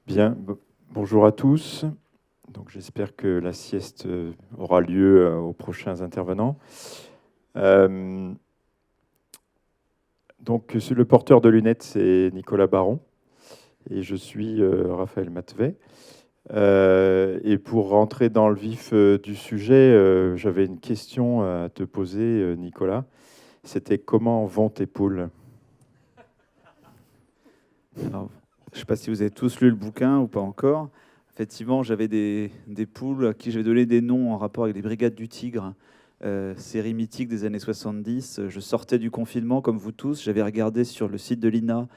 Bien, bonjour à tous. Donc, j'espère que la sieste aura lieu aux prochains intervenants. Euh, le porteur de lunettes, c'est Nicolas Baron et je suis Raphaël Matvet. Et pour rentrer dans le vif du sujet, j'avais une question à te poser, Nicolas. C'était comment vont tes poules? Alors, je ne sais pas si vous avez tous lu le bouquin ou pas encore. Effectivement, j'avais des poules à qui j'avais donné des noms en rapport avec les Brigades du Tigre, série mythique des années 70. Je sortais du confinement, comme vous tous. J'avais regardé sur le site de l'INA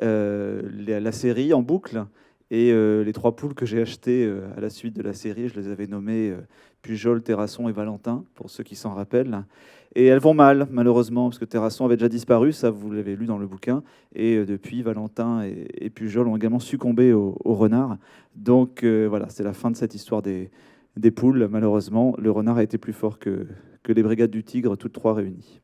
la série en boucle. Et les trois poules que j'ai achetées à la suite de la série, je les avais nommées Pujol, Terrasson et Valentin, pour ceux qui s'en rappellent. Et elles vont mal, malheureusement, parce que Terrasson avait déjà disparu, ça vous l'avez lu dans le bouquin. Et depuis, Valentin et Pujol ont également succombé au renard. Donc voilà, c'est la fin de cette histoire des poules. Malheureusement, le renard a été plus fort que les brigades du tigre, toutes trois réunies.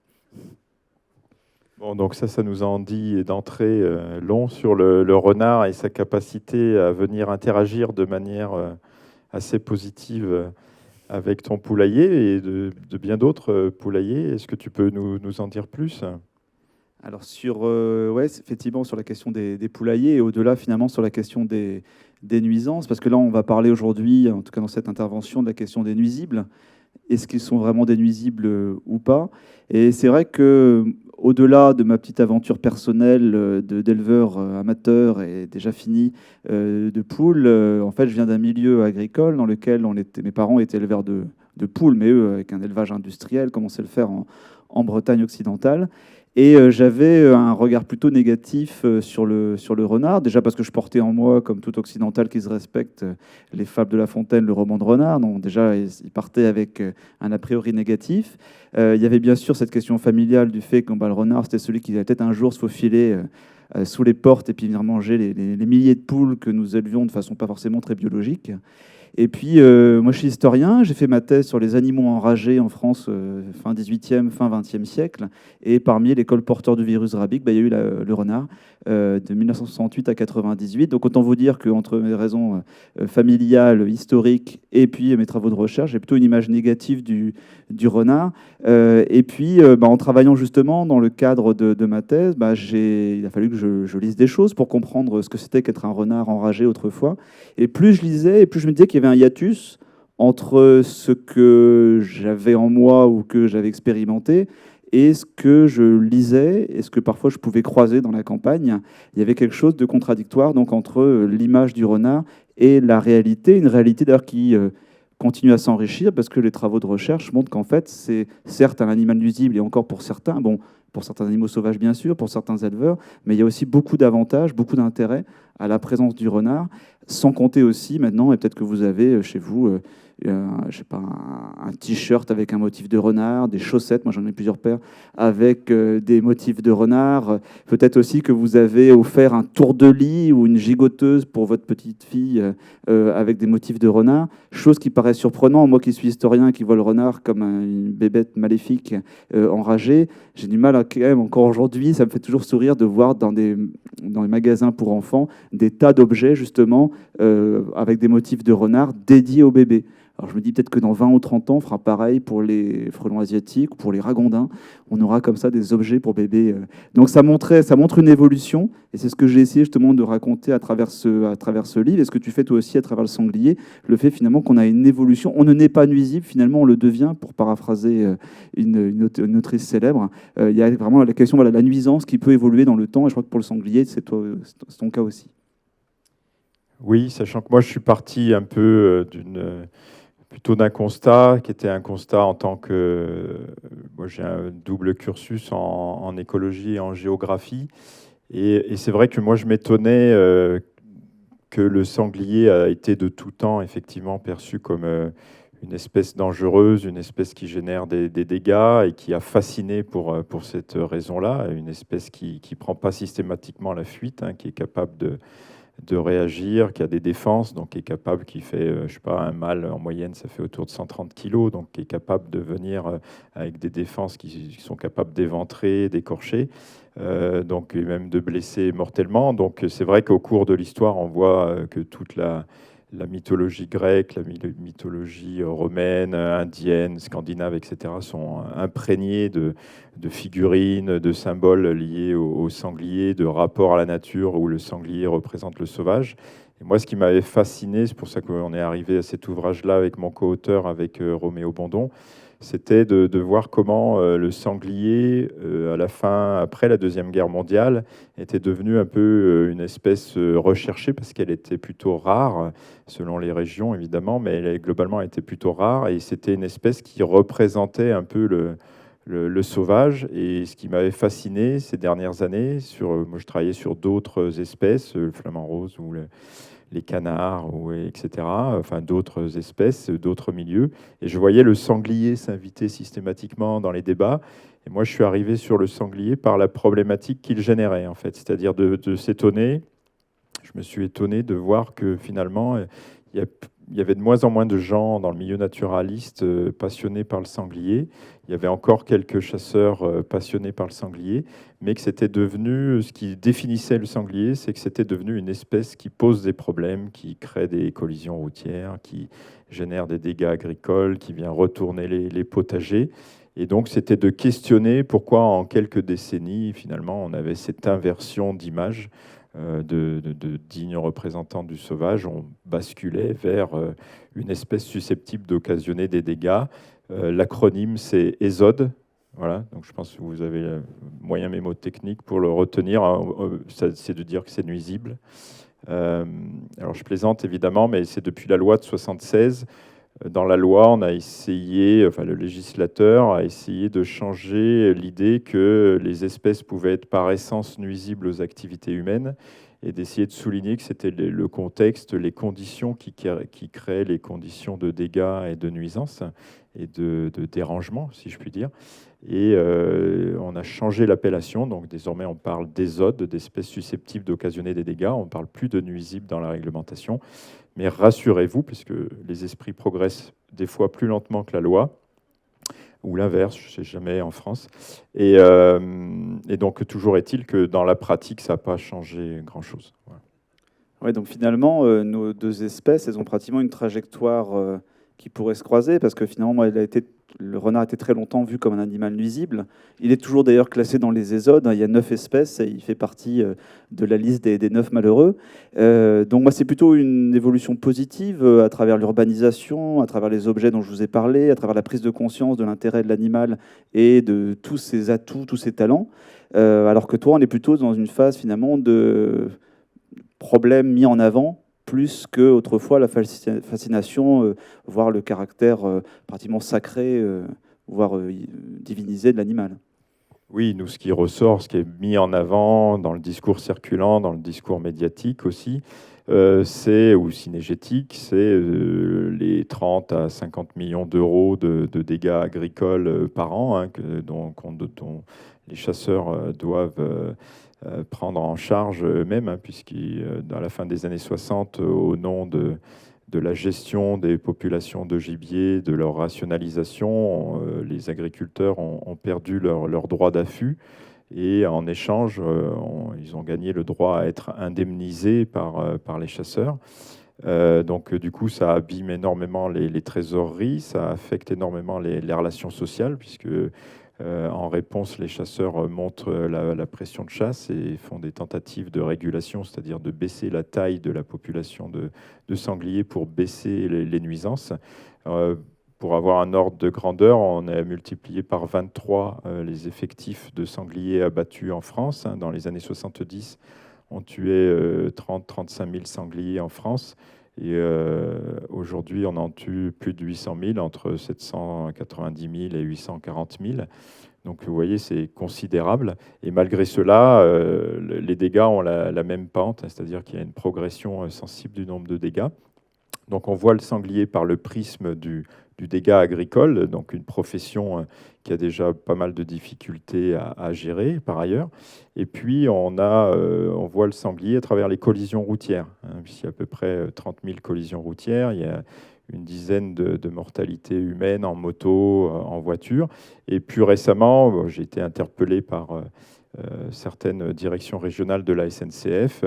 Bon, donc ça nous en dit d'entrée long sur le renard et sa capacité à venir interagir de manière assez positive avec ton poulailler et de bien d'autres poulaillers. Est-ce que tu peux nous en dire plus? Alors ouais, effectivement sur la question des poulaillers et au-delà finalement sur la question des nuisances, parce que là on va parler aujourd'hui, en tout cas dans cette intervention, de la question des nuisibles. Est-ce qu'ils sont vraiment des nuisibles ou pas? Et c'est vrai que au-delà de ma petite aventure personnelle d'éleveur amateur et déjà fini de poules, en fait je viens d'un milieu agricole dans lequel mes parents étaient éleveurs de poules, mais eux avec un élevage industriel, comme on sait le faire en Bretagne occidentale. Et j'avais un regard plutôt négatif sur le renard, déjà parce que je portais en moi, comme tout occidental qui se respecte, les fables de La Fontaine, le roman de renard. Donc déjà, il partait avec un a priori négatif. Il y avait bien sûr cette question familiale du fait que le renard, c'était celui qui allait peut-être un jour se faufiler sous les portes et puis venir manger les milliers de poules que nous élevions de façon pas forcément très biologique. Et puis, moi, je suis historien. J'ai fait ma thèse sur les animaux enragés en France, fin 18e, fin 20e siècle. Et parmi les colporteurs du virus rabique, il y a eu le renard de 1968 à 98. Donc, autant vous dire qu'entre mes raisons familiales, historiques, et puis mes travaux de recherche, j'ai plutôt une image négative du renard. Et puis, en travaillant justement dans le cadre de ma thèse, il a fallu que je lise des choses pour comprendre ce que c'était qu'être un renard enragé autrefois. Et plus je lisais, et plus je me disais qu'il y avait un hiatus entre ce que j'avais en moi ou que j'avais expérimenté et ce que je lisais et ce que parfois je pouvais croiser dans la campagne. Il y avait quelque chose de contradictoire donc entre l'image du renard et la réalité, une réalité d'ailleurs qui continue à s'enrichir parce que les travaux de recherche montrent qu'en fait c'est certes un animal nuisible et encore pour certains, bon, pour certains animaux sauvages bien sûr, pour certains éleveurs, mais il y a aussi beaucoup d'avantages, beaucoup d'intérêt à la présence du renard, sans compter aussi maintenant, et peut-être que vous avez chez vous, je sais pas, un t-shirt avec un motif de renard, des chaussettes, moi j'en ai plusieurs paires, avec des motifs de renard. Peut-être aussi que vous avez offert un tour de lit ou une gigoteuse pour votre petite fille avec des motifs de renard. Chose qui paraît surprenante, moi qui suis historien, qui vois le renard comme une bébête maléfique enragée, j'ai du mal à, quand même, encore aujourd'hui, ça me fait toujours sourire de voir dans les magasins pour enfants des tas d'objets justement avec des motifs de renard dédiés aux bébés. Alors je me dis peut-être que dans 20 ou 30 ans, on fera pareil pour les frelons asiatiques ou pour les ragondins. On aura comme ça des objets pour bébés. Donc ça montre une évolution, et c'est ce que j'ai essayé justement de raconter à travers ce livre, et ce que tu fais toi aussi à travers le sanglier, le fait finalement qu'on a une évolution. On ne naît pas nuisible, finalement on le devient, pour paraphraser une autrice célèbre. Il y a vraiment la question, voilà, la nuisance qui peut évoluer dans le temps, et je crois que pour le sanglier, c'est ton cas aussi. Oui, sachant que moi je suis parti un peu plutôt d'un constat qui était un constat en tant que moi j'ai un double cursus en écologie et en géographie et c'est vrai que moi je m'étonnais que le sanglier a été de tout temps effectivement perçu comme une espèce dangereuse, une espèce qui génère des dégâts et qui a fasciné pour cette raison-là, une espèce qui ne prend pas systématiquement la fuite, hein, qui est capable de réagir, qui a des défenses, donc qui est capable, qui fait, je sais pas, un mâle en moyenne, ça fait autour de 130 kilos, donc qui est capable de venir avec des défenses qui sont capables d'éventrer, d'écorcher, donc et même de blesser mortellement. Donc c'est vrai qu'au cours de l'histoire, on voit que toute la mythologie grecque, la mythologie romaine, indienne, scandinave, etc., sont imprégnés de figurines, de symboles liés au sanglier, de rapports à la nature où le sanglier représente le sauvage. Et moi, ce qui m'avait fasciné, c'est pour ça qu'on est arrivé à cet ouvrage-là avec mon co-auteur, avec Roméo Bondon, c'était de voir comment le sanglier, à la fin, après la Deuxième Guerre mondiale, était devenu un peu une espèce recherchée parce qu'elle était plutôt rare, selon les régions évidemment, mais globalement elle était plutôt rare et c'était une espèce qui représentait un peu le sauvage. Et ce qui m'avait fasciné ces dernières années, moi je travaillais sur d'autres espèces, le flamant rose ou les canards, etc., enfin d'autres espèces, d'autres milieux. Et je voyais le sanglier s'inviter systématiquement dans les débats. Et moi, je suis arrivé sur le sanglier par la problématique qu'il générait, en fait, c'est-à-dire de s'étonner. Je me suis étonné de voir que finalement, il y avait de moins en moins de gens dans le milieu naturaliste passionnés par le sanglier. Il y avait encore quelques chasseurs passionnés par le sanglier, mais que c'était devenu, ce qui définissait le sanglier, c'est que c'était devenu une espèce qui pose des problèmes, qui crée des collisions routières, qui génère des dégâts agricoles, qui vient retourner les potagers. Et donc, c'était de questionner pourquoi en quelques décennies, finalement, on avait cette inversion d'image de dignes représentants du sauvage. On basculait vers une espèce susceptible d'occasionner des dégâts. L'acronyme, c'est ESOD. Voilà, donc je pense que vous avez moyen mémotechnique pour le retenir. C'est de dire que c'est nuisible. Alors je plaisante évidemment, mais c'est depuis la loi de 76. Dans la loi, on a essayé, enfin le législateur a essayé de changer l'idée que les espèces pouvaient être par essence nuisibles aux activités humaines et d'essayer de souligner que c'était le contexte, les conditions qui créaient les conditions de dégâts et de nuisances et de dérangement, si je puis dire. Et on a changé l'appellation, donc désormais on parle d'ESOD, d'espèces susceptibles d'occasionner des dégâts. On ne parle plus de nuisibles dans la réglementation. Mais rassurez-vous, puisque les esprits progressent des fois plus lentement que la loi, ou l'inverse, je ne sais jamais en France. Et donc, toujours est-il que dans la pratique, ça n'a pas changé grand-chose. Voilà. Ouais, donc finalement, nos deux espèces, elles ont pratiquement une trajectoire qui pourrait se croiser, parce que finalement, moi, le renard a été très longtemps vu comme un animal nuisible. Il est toujours d'ailleurs classé dans les ésodes. Il y a 9 espèces et il fait partie de la liste des 9 malheureux. Donc moi, c'est plutôt une évolution positive à travers l'urbanisation, à travers les objets dont je vous ai parlé, à travers la prise de conscience de l'intérêt de l'animal et de tous ses atouts, tous ses talents. Alors que toi, on est plutôt dans une phase finalement de problème mis en avant plus qu'autrefois la fascination, voire le caractère pratiquement sacré, voire divinisé de l'animal. Oui, nous, ce qui ressort, ce qui est mis en avant dans le discours circulant, dans le discours médiatique aussi, ou cinégétique, c'est les 30 à 50 millions d'euros de dégâts agricoles par an, hein, dont les chasseurs doivent prendre en charge eux-mêmes, hein, à la fin des années 60, au nom de la gestion des populations de gibier, de leur rationalisation, les agriculteurs ont perdu leur droit d'affût. Et en échange, ils ont gagné le droit à être indemnisés par les chasseurs. Donc, du coup, ça abîme énormément les trésoreries, ça affecte énormément les relations sociales, puisque en réponse, les chasseurs montent la pression de chasse et font des tentatives de régulation, c'est-à-dire de baisser la taille de la population de sangliers pour baisser les nuisances. Pour avoir un ordre de grandeur, on a multiplié par 23 les effectifs de sangliers abattus en France. Hein. Dans les années 70, on tuait 30-35 000 sangliers en France. Et aujourd'hui, on en tue plus de 800 000, entre 790 000 et 840 000. Donc vous voyez, c'est considérable. Et malgré cela, les dégâts ont la même pente, c'est-à-dire qu'il y a une progression sensible du nombre de dégâts. Donc on voit le sanglier par le prisme du du dégât agricole, donc une profession qui a déjà pas mal de difficultés à gérer par ailleurs. Et puis on voit le sanglier à travers les collisions routières, hein, puisqu'il y a à peu près 30 000 collisions routières, il y a une dizaine de mortalités humaines en moto, en voiture. Et plus récemment, j'ai été interpellé par certaines directions régionales de la SNCF.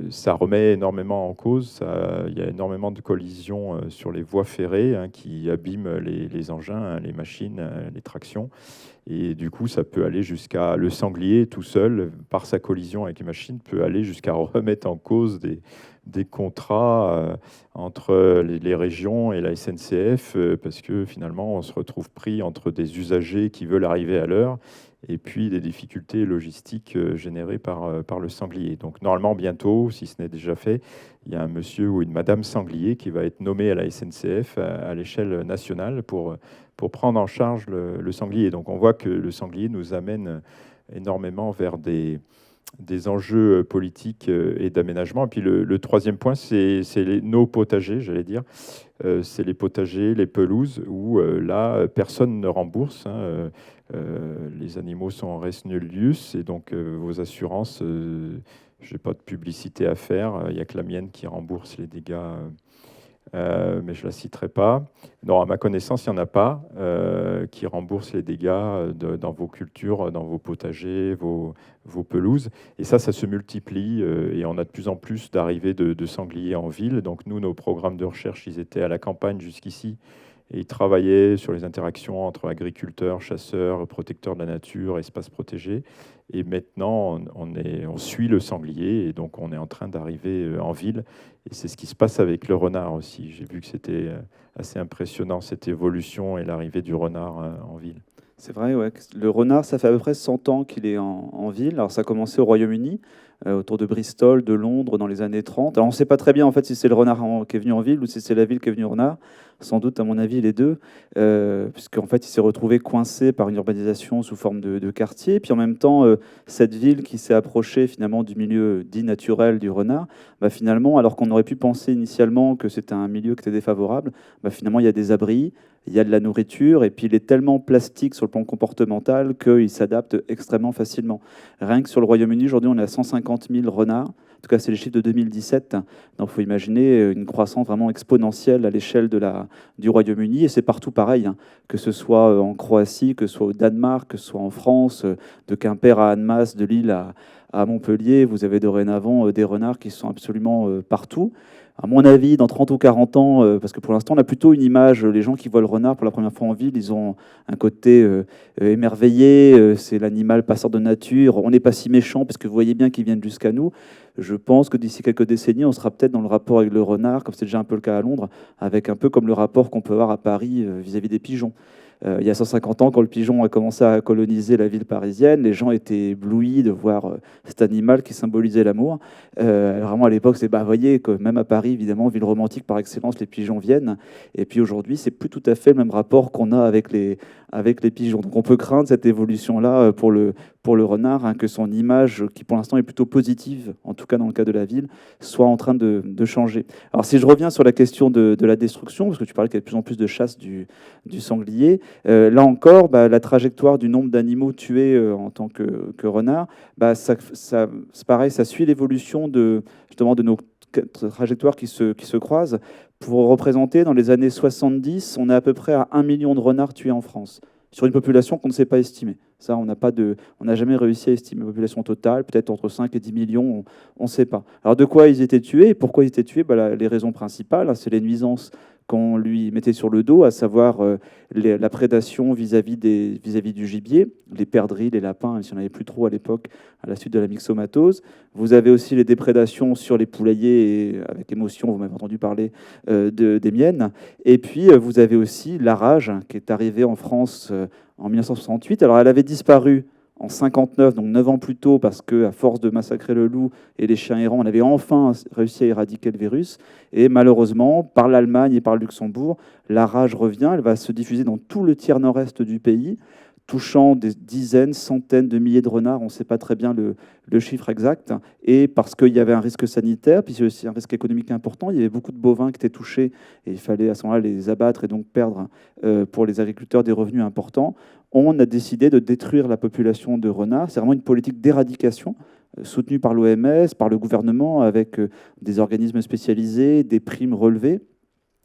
Ça remet énormément en cause. Il y a énormément de collisions sur les voies ferrées, hein, qui abîment les engins, hein, les machines, les tractions. Et du coup, ça peut aller jusqu'à le sanglier tout seul, par sa collision avec les machines, peut aller jusqu'à remettre en cause des contrats entre les régions et la SNCF, parce que finalement, on se retrouve pris entre des usagers qui veulent arriver à l'heure et puis des difficultés logistiques générées par le sanglier. Donc normalement, bientôt, si ce n'est déjà fait, il y a un monsieur ou une madame sanglier qui va être nommé à la SNCF à l'échelle nationale pour prendre en charge le sanglier. Donc on voit que le sanglier nous amène énormément vers des enjeux politiques et d'aménagement. Et puis le troisième point, c'est nos potagers, j'allais dire. C'est les potagers, les pelouses, où là, personne ne rembourse, hein. Les animaux sont en res nullius, et donc vos assurances, je n'ai pas de publicité à faire. Il n'y a que la mienne qui rembourse les dégâts. Mais je ne la citerai pas. Non, à ma connaissance, il n'y en a pas qui rembourse les dégâts dans vos cultures, dans vos potagers, vos pelouses. Et ça se multiplie et on a de plus en plus d'arrivées de sangliers en ville. Donc nous, nos programmes de recherche, ils étaient à la campagne jusqu'ici. Et ils travaillaient sur les interactions entre agriculteurs, chasseurs, protecteurs de la nature, espaces protégés. Et maintenant, on suit le sanglier et donc on est en train d'arriver en ville. Et c'est ce qui se passe avec le renard aussi. J'ai vu que c'était assez impressionnant, cette évolution et l'arrivée du renard en ville. C'est vrai, ouais. Le renard, ça fait à peu près 100 ans qu'il est en ville. Alors ça a commencé au Royaume-Uni, autour de Bristol, de Londres, dans les années 30. Alors on ne sait pas très bien en fait si c'est le renard qui est venu en ville ou si c'est la ville qui est venue au renard. Sans doute, à mon avis, les deux, puisqu'en fait il s'est retrouvé coincé par une urbanisation sous forme de quartier. Puis en même temps, cette ville qui s'est approchée finalement du milieu dit naturel du renard, bah, finalement, alors qu'on aurait pu penser initialement que c'était un milieu qui était défavorable, bah, finalement il y a des abris, il y a de la nourriture, et puis il est tellement plastique sur le plan comportemental qu'il s'adapte extrêmement facilement. Rien que sur le Royaume-Uni, aujourd'hui, on est à 150 000 renards. En tout cas, c'est les chiffres de 2017. Donc, il faut imaginer une croissance vraiment exponentielle à l'échelle du Royaume-Uni. Et c'est partout pareil, hein, que ce soit en Croatie, que ce soit au Danemark, que ce soit en France, de Quimper à Annemasse, de Lille à Montpellier. Vous avez dorénavant des renards qui sont absolument partout. À mon avis, dans 30 ou 40 ans, parce que pour l'instant, on a plutôt une image, les gens qui voient le renard pour la première fois en ville, ils ont un côté émerveillé, c'est l'animal passeur de nature, on n'est pas si méchant parce que vous voyez bien qu'ils viennent jusqu'à nous. Je pense que d'ici quelques décennies, on sera peut-être dans le rapport avec le renard, comme c'est déjà un peu le cas à Londres, avec un peu comme le rapport qu'on peut avoir à Paris vis-à-vis des pigeons. Il y a 150 ans, quand le pigeon a commencé à coloniser la ville parisienne, les gens étaient éblouis de voir cet animal qui symbolisait l'amour. Vraiment, à l'époque, c'est, bah, vous voyez, que même à Paris, évidemment, ville romantique par excellence, les pigeons viennent. Et puis aujourd'hui, c'est plus tout à fait le même rapport qu'on a avec les pigeons. Donc on peut craindre cette évolution-là pour le renard, hein, que son image, qui pour l'instant est plutôt positive, en tout cas dans le cas de la ville, soit en train de changer. Alors si je reviens sur la question de la destruction, parce que tu parlais qu'il y a de plus en plus de chasse du sanglier, là encore, bah, la trajectoire du nombre d'animaux tués en tant que renard, bah, c'est pareil, ça suit l'évolution justement de nos trajectoires qui se croisent. Pour représenter, dans les années 70, on est à peu près à 1 million de renards tués en France, sur une population qu'on ne sait pas estimer. Ça, on n'a jamais réussi à estimer la population totale, peut-être entre 5 et 10 millions, on ne sait pas. Alors de quoi ils étaient tués et pourquoi ils étaient tués? Bah, les raisons principales, hein, c'est les nuisances qu'on lui mettait sur le dos, à savoir la prédation vis-à-vis du gibier, les perdrix, les lapins, même si on n'en avait plus trop à l'époque, à la suite de la myxomatose. Vous avez aussi les déprédations sur les poulaillers, et avec émotion, vous m'avez entendu parler des miennes. Et puis, vous avez aussi la rage, qui est arrivée en France en 1968. Alors, elle avait disparu en 59, donc 9 ans plus tôt, parce qu'à force de massacrer le loup et les chiens errants, on avait enfin réussi à éradiquer le virus. Et malheureusement, par l'Allemagne et par le Luxembourg, la rage revient, elle va se diffuser dans tout le tiers nord-est du pays. touchant des dizaines, centaines de milliers de renards, on ne sait pas très bien le chiffre exact, et parce qu'il y avait un risque sanitaire, puis il y a aussi un risque économique important, il y avait beaucoup de bovins qui étaient touchés, et il fallait à ce moment-là les abattre et donc perdre pour les agriculteurs des revenus importants. On a décidé de détruire la population de renards. C'est vraiment une politique d'éradication soutenue par l'OMS, par le gouvernement, avec des organismes spécialisés, des primes relevées.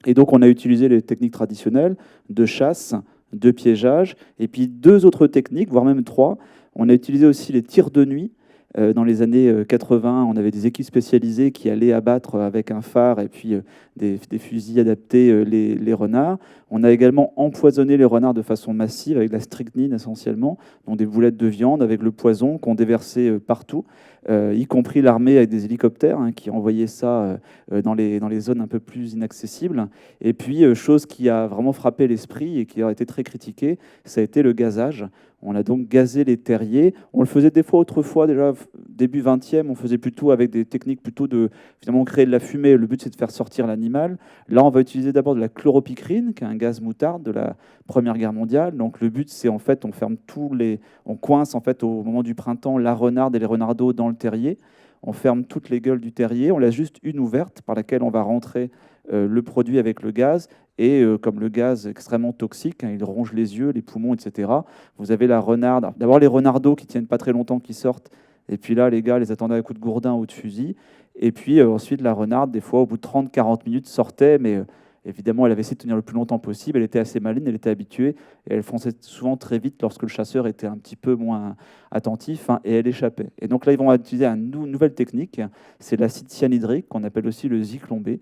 Et donc on a utilisé les techniques traditionnelles de chasse, de piégeage, et puis 2 autres techniques, voire même 3. On a utilisé aussi les tirs de nuit. Dans les années 80, on avait des équipes spécialisées qui allaient abattre avec un phare et puis des fusils adaptés les renards. On a également empoisonné les renards de façon massive avec de la strychnine essentiellement, donc des boulettes de viande avec le poison qu'on déversait partout, y compris l'armée avec des hélicoptères qui envoyaient ça dans les zones un peu plus inaccessibles. Et puis, chose qui a vraiment frappé l'esprit et qui a été très critiquée, ça a été le gazage. On a donc gazé les terriers. On le faisait des fois autrefois, déjà début 20e, on faisait plutôt avec des techniques plutôt de finalement créer de la fumée. Le but, c'est de faire sortir l'animal. Là, on va utiliser d'abord de la chloropicrine, qui est un gaz moutarde de la Première Guerre mondiale. Donc le but, c'est en fait, on coince en fait au moment du printemps la renarde et les renardeaux dans le terrier. On ferme toutes les gueules du terrier. On laisse juste une ouverte par laquelle on va rentrer le produit avec le gaz. Et comme le gaz est extrêmement toxique, il ronge les yeux, les poumons, etc. Vous avez la renarde. D'abord les renardeaux qui tiennent pas très longtemps, qui sortent. Et puis là, les gars les attendaient à coups de gourdin ou de fusil. Et puis ensuite, la renarde, des fois, au bout de 30-40 minutes, sortait. Mais évidemment, elle avait essayé de tenir le plus longtemps possible. Elle était assez maligne, elle était habituée. Et elle fonçait souvent très vite lorsque le chasseur était un petit peu moins attentif. Et elle échappait. Et donc là, ils vont utiliser une nouvelle technique. C'est l'acide cyanhydrique, qu'on appelle aussi le Zyklon B,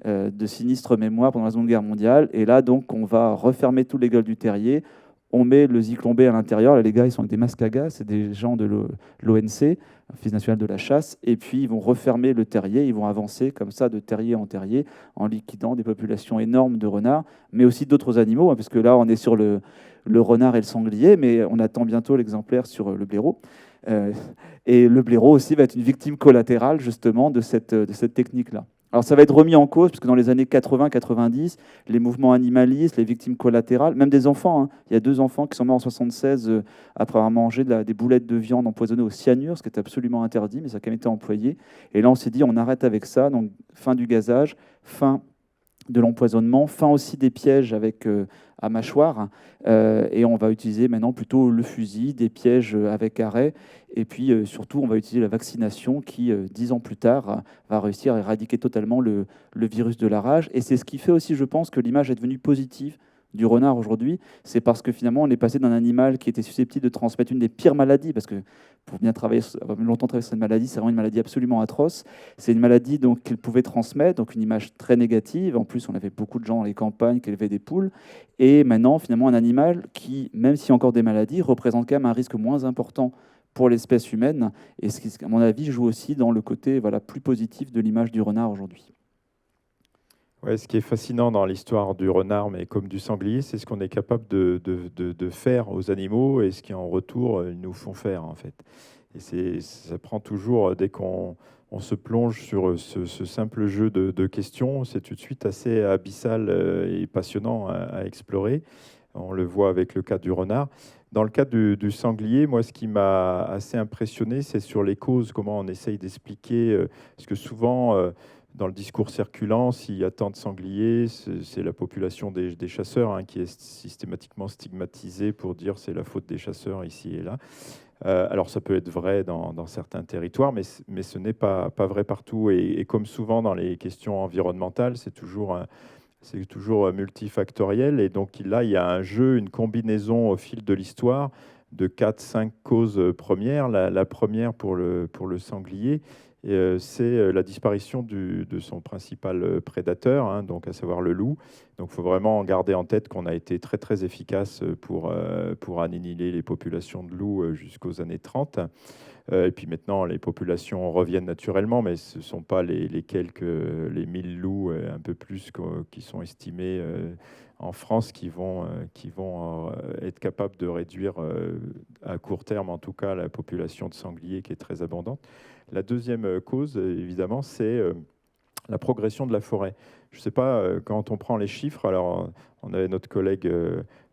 de sinistre mémoire pendant la Seconde Guerre mondiale. Et là, donc, on va refermer tous les gueules du terrier. On met le Zyklon B à l'intérieur. Là, les gars, ils sont avec des masques à gaz. C'est des gens de l'ONC, Office national de la chasse. Et puis, ils vont refermer le terrier. Ils vont avancer comme ça, de terrier en terrier, en liquidant des populations énormes de renards, mais aussi d'autres animaux, parce que là, on est sur le renard et le sanglier, mais on attend bientôt l'exemplaire sur le blaireau. Et le blaireau aussi va être une victime collatérale, justement, de cette technique-là. Alors ça va être remis en cause, puisque dans les années 80-90, les mouvements animalistes, les victimes collatérales, même des enfants, il y a 2 enfants qui sont morts en 76 après avoir mangé des boulettes de viande empoisonnées au cyanure, ce qui est absolument interdit, mais ça a quand même été employé. Et là, on s'est dit, on arrête avec ça, donc fin du gazage, fin de l'empoisonnement, fin aussi des pièges avec à mâchoire, et on va utiliser maintenant plutôt le fusil, des pièges avec arrêt, et puis surtout on va utiliser la vaccination qui, 10 ans plus tard, va réussir à éradiquer totalement le virus de la rage. Et c'est ce qui fait aussi, je pense, que l'image est devenue positive du renard aujourd'hui, c'est parce que finalement on est passé d'un animal qui était susceptible de transmettre une des pires maladies, parce que pour bien travailler, longtemps travailler sur cette maladie, c'est vraiment une maladie absolument atroce. C'est une maladie donc qu'elle pouvait transmettre, donc une image très négative. En plus, on avait beaucoup de gens dans les campagnes qui élevaient des poules. Et maintenant, finalement, un animal qui, même s'il y a encore des maladies, représente quand même un risque moins important pour l'espèce humaine. Et ce qui, à mon avis, joue aussi dans le côté plus positif de l'image du renard aujourd'hui. Ouais, ce qui est fascinant dans l'histoire du renard, mais comme du sanglier, c'est ce qu'on est capable de faire aux animaux et ce qui en retour ils nous font faire en fait. Et ça prend toujours, dès qu'on se plonge sur ce simple jeu de questions, c'est tout de suite assez abyssal et passionnant à explorer. On le voit avec le cas du renard. Dans le cas du sanglier, moi, ce qui m'a assez impressionné, c'est sur les causes, comment on essaye d'expliquer, parce que souvent, dans le discours circulant, s'il y a tant de sangliers, c'est la population des chasseurs qui est systématiquement stigmatisée pour dire c'est la faute des chasseurs ici et là. Alors ça peut être vrai dans certains territoires, mais ce n'est pas vrai partout. Et comme souvent dans les questions environnementales, c'est toujours multifactoriel. Et donc là, il y a un jeu, une combinaison au fil de l'histoire de 4-5 causes premières. La première pour le sanglier, c'est la disparition de son principal prédateur, donc à savoir le loup. Donc il faut vraiment garder en tête qu'on a été très très efficace pour annihiler les populations de loups jusqu'aux années 30. Et puis maintenant, les populations reviennent naturellement, mais ce ne sont pas les 1000 loups, un peu plus, qui sont estimés en France, qui vont être capables de réduire à court terme, en tout cas, la population de sangliers qui est très abondante. La deuxième cause, évidemment, c'est la progression de la forêt. Je ne sais pas, quand on prend les chiffres, alors on avait notre collègue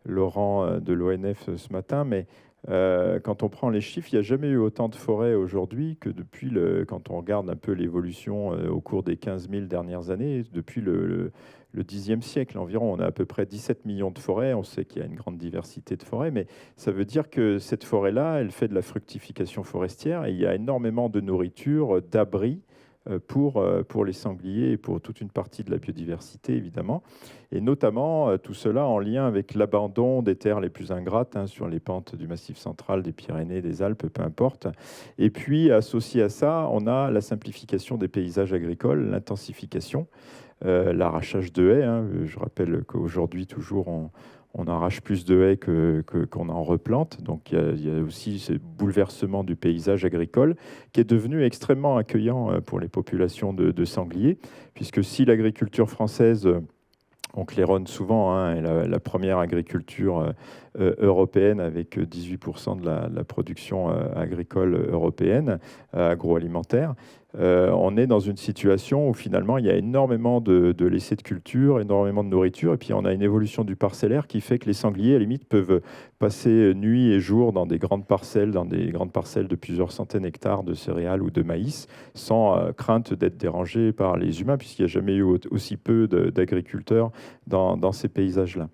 Laurent de l'ONF ce matin, mais quand on prend les chiffres, il n'y a jamais eu autant de forêts aujourd'hui que depuis, quand on regarde un peu l'évolution au cours des 15 000 dernières années, depuis le 10e siècle environ. On a à peu près 17 millions de forêts. On sait qu'il y a une grande diversité de forêts, mais ça veut dire que cette forêt-là, elle fait de la fructification forestière et il y a énormément de nourriture, d'abris pour les sangliers et pour toute une partie de la biodiversité, évidemment. Et notamment, tout cela en lien avec l'abandon des terres les plus ingrates, hein, sur les pentes du Massif central, des Pyrénées, des Alpes, peu importe. Et puis, associé à ça, on a la simplification des paysages agricoles, l'intensification, l'arrachage de haies, hein. Je rappelle qu'aujourd'hui, toujours, on arrache plus de haies qu'on en replante. Donc il y a aussi ce bouleversement du paysage agricole qui est devenu extrêmement accueillant pour les populations de sangliers, puisque si l'agriculture française, on claironne souvent, hein, est la première agriculture européenne avec 18% de la production agricole européenne, agroalimentaire. On est dans une situation où finalement il y a énormément de laissés de culture, énormément de nourriture, et puis on a une évolution du parcellaire qui fait que les sangliers, à la limite, peuvent passer nuit et jour dans des grandes parcelles de plusieurs centaines d'hectares de céréales ou de maïs, sans crainte d'être dérangés par les humains, puisqu'il n'y a jamais eu aussi peu d'agriculteurs dans ces paysages-là.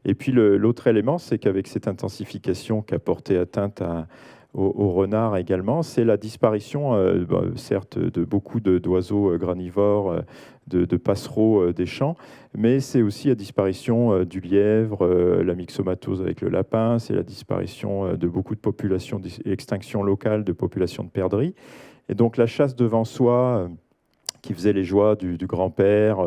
Et puis l'autre élément, c'est qu'avec cette intensification qui a porté atteinte au renard également, c'est la disparition, certes, de beaucoup d'oiseaux granivores, de passereaux des champs, mais c'est aussi la disparition du lièvre, la myxomatose avec le lapin, c'est la disparition de beaucoup de populations, extinction locale de populations de perdrix. Et donc la chasse devant soi, qui faisait les joies du grand-père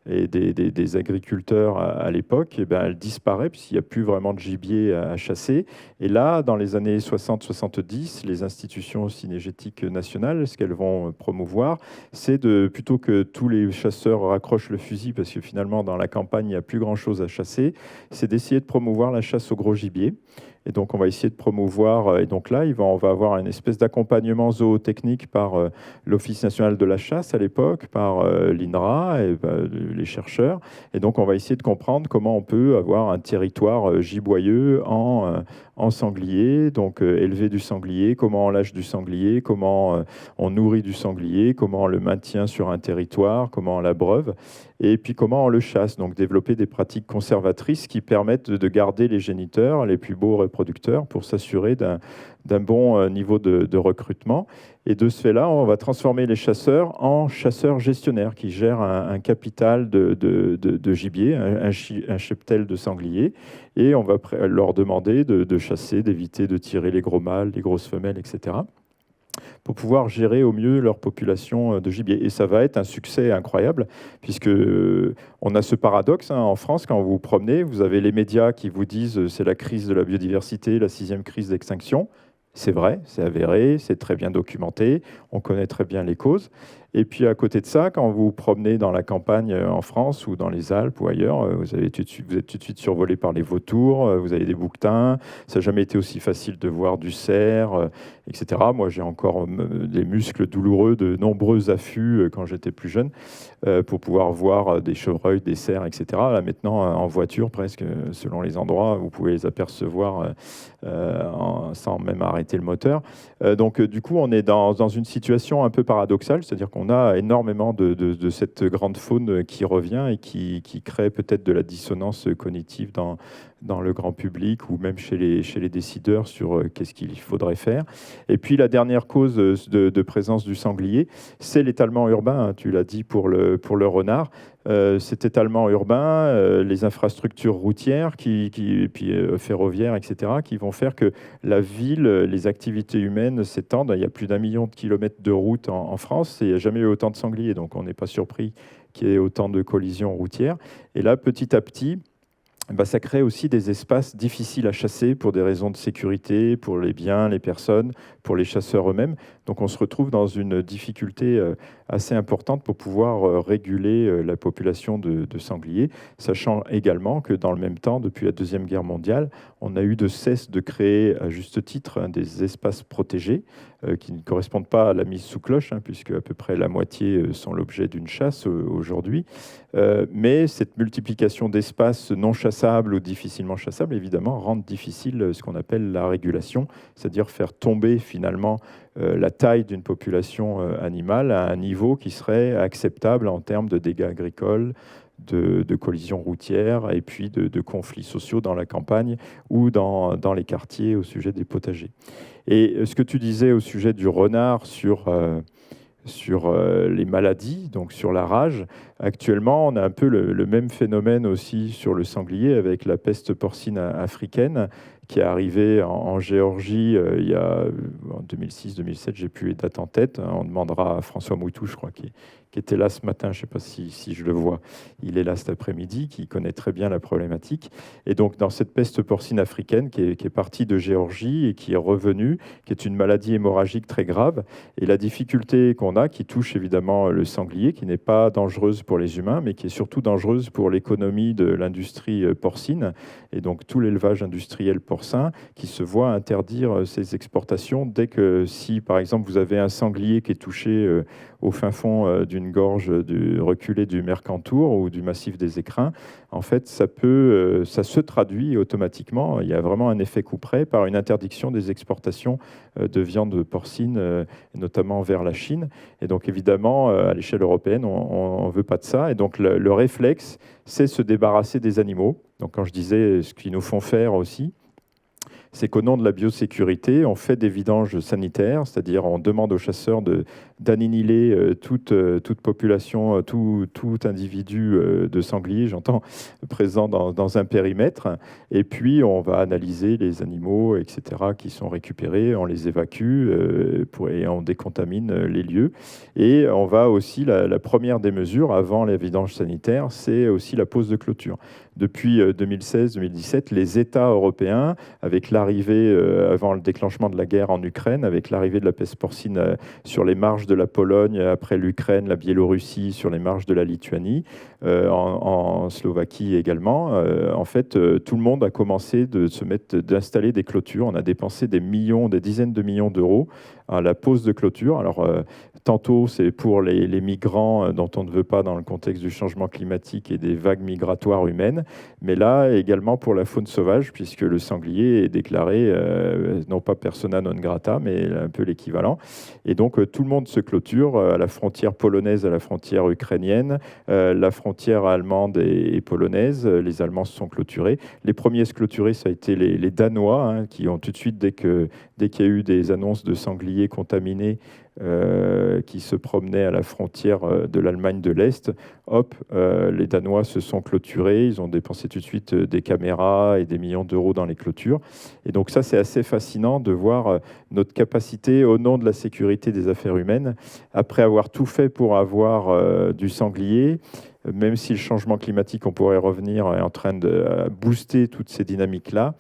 et des agriculteurs à l'époque, eh ben, elle disparaît puisqu'il n'y a plus vraiment de gibier à chasser. Et là, dans les années 60-70, les institutions cynégétiques nationales, ce qu'elles vont promouvoir, c'est plutôt que tous les chasseurs raccrochent le fusil, parce que finalement, dans la campagne, il n'y a plus grand-chose à chasser, c'est d'essayer de promouvoir la chasse au gros gibier. Et donc, on va essayer de promouvoir. Et donc là, on va avoir une espèce d'accompagnement zootechnique par l'Office national de la chasse à l'époque, par l'INRA et les chercheurs. Et donc, on va essayer de comprendre comment on peut avoir un territoire giboyeux en sanglier, donc élever du sanglier, comment on lâche du sanglier, comment on nourrit du sanglier, comment on le maintient sur un territoire, comment on l'abreuve, et puis comment on le chasse. Donc, développer des pratiques conservatrices qui permettent de garder les géniteurs, les plus beaux reproducteurs, pour s'assurer d'un bon niveau de recrutement. Et de ce fait-là, on va transformer les chasseurs en chasseurs gestionnaires qui gèrent un capital de gibier, un cheptel de sangliers. Et on va leur demander de chasser, d'éviter de tirer les gros mâles, les grosses femelles, etc., pour pouvoir gérer au mieux leur population de gibier. Et ça va être un succès incroyable, puisque on a ce paradoxe, hein, en France, quand vous vous promenez, vous avez les médias qui vous disent c'est la crise de la biodiversité, la 6e crise d'extinction. C'est vrai, c'est avéré, c'est très bien documenté, on connaît très bien les causes. Et puis à côté de ça, quand vous vous promenez dans la campagne en France ou dans les Alpes ou ailleurs, vous êtes tout de suite survolé par les vautours, vous avez des bouquetins, ça n'a jamais été aussi facile de voir du cerf, etc. Moi, j'ai encore des muscles douloureux de nombreux affûts quand j'étais plus jeune, pour pouvoir voir des chevreuils, des cerfs, etc. Là, maintenant, en voiture, presque, selon les endroits, vous pouvez les apercevoir sans même arrêter le moteur. Donc, du coup, on est dans une situation un peu paradoxale, c'est-à-dire qu'on a énormément de cette grande faune qui revient et qui crée peut-être de la dissonance cognitive dans le grand public ou même chez les décideurs sur qu'est-ce qu'il faudrait faire. Et puis la dernière cause de présence du sanglier, c'est l'étalement urbain, hein, tu l'as dit pour le renard. Cet étalement urbain, les infrastructures routières et puis ferroviaires, etc., qui vont faire que la ville, les activités humaines s'étendent. Il y a plus d'1 million de kilomètres de routes en France et il n'y a jamais eu autant de sangliers, donc on n'est pas surpris qu'il y ait autant de collisions routières. Et là, petit à petit, ça crée aussi des espaces difficiles à chasser pour des raisons de sécurité, pour les biens, les personnes, pour les chasseurs eux-mêmes. Donc on se retrouve dans une difficulté assez importante pour pouvoir réguler la population de sangliers, sachant également que dans le même temps, depuis la Deuxième Guerre mondiale, on a eu de cesse de créer à juste titre des espaces protégés qui ne correspondent pas à la mise sous cloche, puisque à peu près la moitié sont l'objet d'une chasse aujourd'hui. Mais cette multiplication d'espaces non chassables ou difficilement chassables, évidemment, rend difficile ce qu'on appelle la régulation, c'est-à-dire faire tomber finalement la taille d'une population animale à un niveau qui serait acceptable en termes de dégâts agricoles, de collisions routières et puis de conflits sociaux dans la campagne ou dans les quartiers au sujet des potagers. Et ce que tu disais au sujet du renard sur les maladies, donc sur la rage. Actuellement, on a un peu le même phénomène aussi sur le sanglier avec la peste porcine africaine qui est arrivée en Géorgie il y a en 2006-2007, j'ai plus les dates en tête. On demandera à François Moutou, je crois, qui était là ce matin, je ne sais pas si je le vois, il est là cet après-midi, qui connaît très bien la problématique. Et donc dans cette peste porcine africaine qui est partie de Géorgie et qui est revenue, qui est une maladie hémorragique très grave, et la difficulté qu'on a, qui touche évidemment le sanglier, qui n'est pas dangereuse pour les humains, mais qui est surtout dangereuse pour l'économie de l'industrie porcine, et donc tout l'élevage industriel porcin, qui se voit interdire ses exportations dès que, si par exemple vous avez un sanglier qui est touché au fin fond d'une gorge reculée du Mercantour ou du massif des Écrins, en fait ça se traduit automatiquement, il y a vraiment un effet couperet par une interdiction des exportations de viande porcine, notamment vers la Chine. Et donc évidemment, à l'échelle européenne, on ne veut pas de ça. Et donc le réflexe, c'est se débarrasser des animaux. Donc quand je disais ce qu'ils nous font faire aussi, c'est qu'au nom de la biosécurité, on fait des vidanges sanitaires, c'est-à-dire on demande aux chasseurs d'annihiler toute population, tout individu de sanglier, j'entends, présent dans un périmètre. Et puis on va analyser les animaux, etc., qui sont récupérés, on les évacue et on décontamine les lieux. Et on va aussi, la première des mesures, avant les vidanges sanitaires, c'est aussi la pose de clôture. Depuis 2016-2017, les États européens, avec l'arrivée, avant le déclenchement de la guerre en Ukraine, avec l'arrivée de la peste porcine sur les marges de la Pologne, après l'Ukraine, la Biélorussie, sur les marges de la Lituanie, en Slovaquie également, en fait, tout le monde a commencé d'installer des clôtures. On a dépensé des dizaines de millions d'euros à la pose de clôture. Alors, tantôt, c'est pour les migrants dont on ne veut pas dans le contexte du changement climatique et des vagues migratoires humaines, mais là également pour la faune sauvage, puisque le sanglier est déclaré non pas persona non grata, mais un peu l'équivalent. Et donc tout le monde se clôture à la frontière polonaise, à la frontière ukrainienne, la frontière allemande et polonaise. Les Allemands se sont clôturés. Les premiers à se clôturer, ça a été les Danois, qui ont tout de suite, dès qu'il y a eu des annonces de sangliers contaminés, qui se promenaient à la frontière de l'Allemagne de l'Est, hop, les Danois se sont clôturés, ils ont dépensé tout de suite des caméras et des millions d'euros dans les clôtures. Et donc ça, c'est assez fascinant de voir notre capacité, au nom de la sécurité des affaires humaines, après avoir tout fait pour avoir du sanglier, même si le changement climatique, on pourrait revenir, est en train de booster toutes ces dynamiques-là,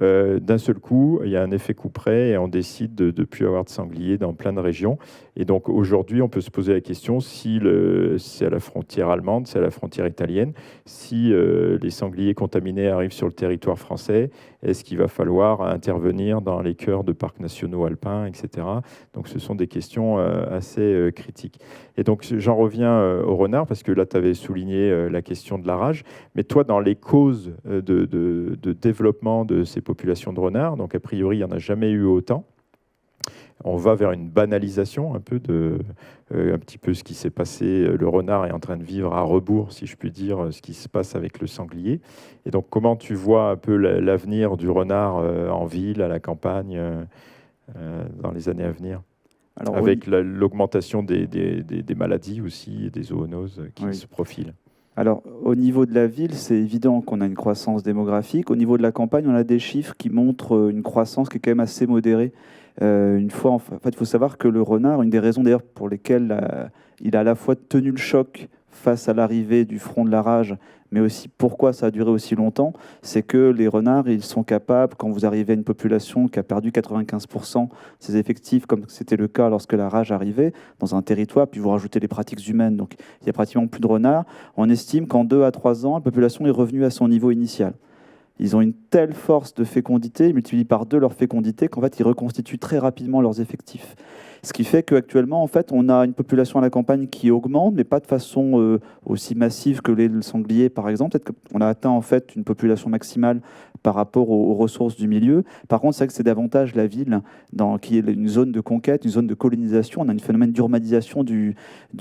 d'un seul coup, il y a un effet couperet et on décide de ne plus avoir de sangliers dans plein de régions. Et donc aujourd'hui, on peut se poser la question si c'est à la frontière allemande, c'est à la frontière italienne, si les sangliers contaminés arrivent sur le territoire français, est-ce qu'il va falloir intervenir dans les cœurs de parcs nationaux alpins, etc. Donc ce sont des questions assez critiques. Et donc j'en reviens au renard, parce que là, tu avais souligné la question de la rage. Mais toi, dans les causes de développement de ces populations de renards, donc a priori, il n'y en a jamais eu autant. On va vers une banalisation un petit peu ce qui s'est passé. Le renard est en train de vivre à rebours, si je puis dire, ce qui se passe avec le sanglier. Et donc, comment tu vois un peu l'avenir du renard en ville, à la campagne, dans les années à venir? Alors, avec l'augmentation des maladies aussi, et des zoonoses qui se profilent. Alors, au niveau de la ville, c'est évident qu'on a une croissance démographique. Au niveau de la campagne, on a des chiffres qui montrent une croissance qui est quand même assez modérée. En fait, il faut savoir que le renard, une des raisons d'ailleurs pour lesquelles il a à la fois tenu le choc face à l'arrivée du front de la rage, mais aussi pourquoi ça a duré aussi longtemps, c'est que les renards, ils sont capables, quand vous arrivez à une population qui a perdu 95% de ses effectifs, comme c'était le cas lorsque la rage arrivait dans un territoire, puis vous rajoutez les pratiques humaines, donc il n'y a pratiquement plus de renards, on estime qu'en 2 à 3 ans, la population est revenue à son niveau initial. Ils ont une telle force de fécondité, ils multiplient par 2 leur fécondité, qu'en fait, ils reconstituent très rapidement leurs effectifs. Ce qui fait qu'actuellement, en fait, on a une population à la campagne qui augmente, mais pas de façon aussi massive que les sangliers, par exemple. Peut-être qu'on a atteint en fait une population maximale par rapport aux ressources du milieu. Par contre, c'est vrai que c'est davantage la ville qui est une zone de conquête, une zone de colonisation. On a un phénomène d'urbanisation du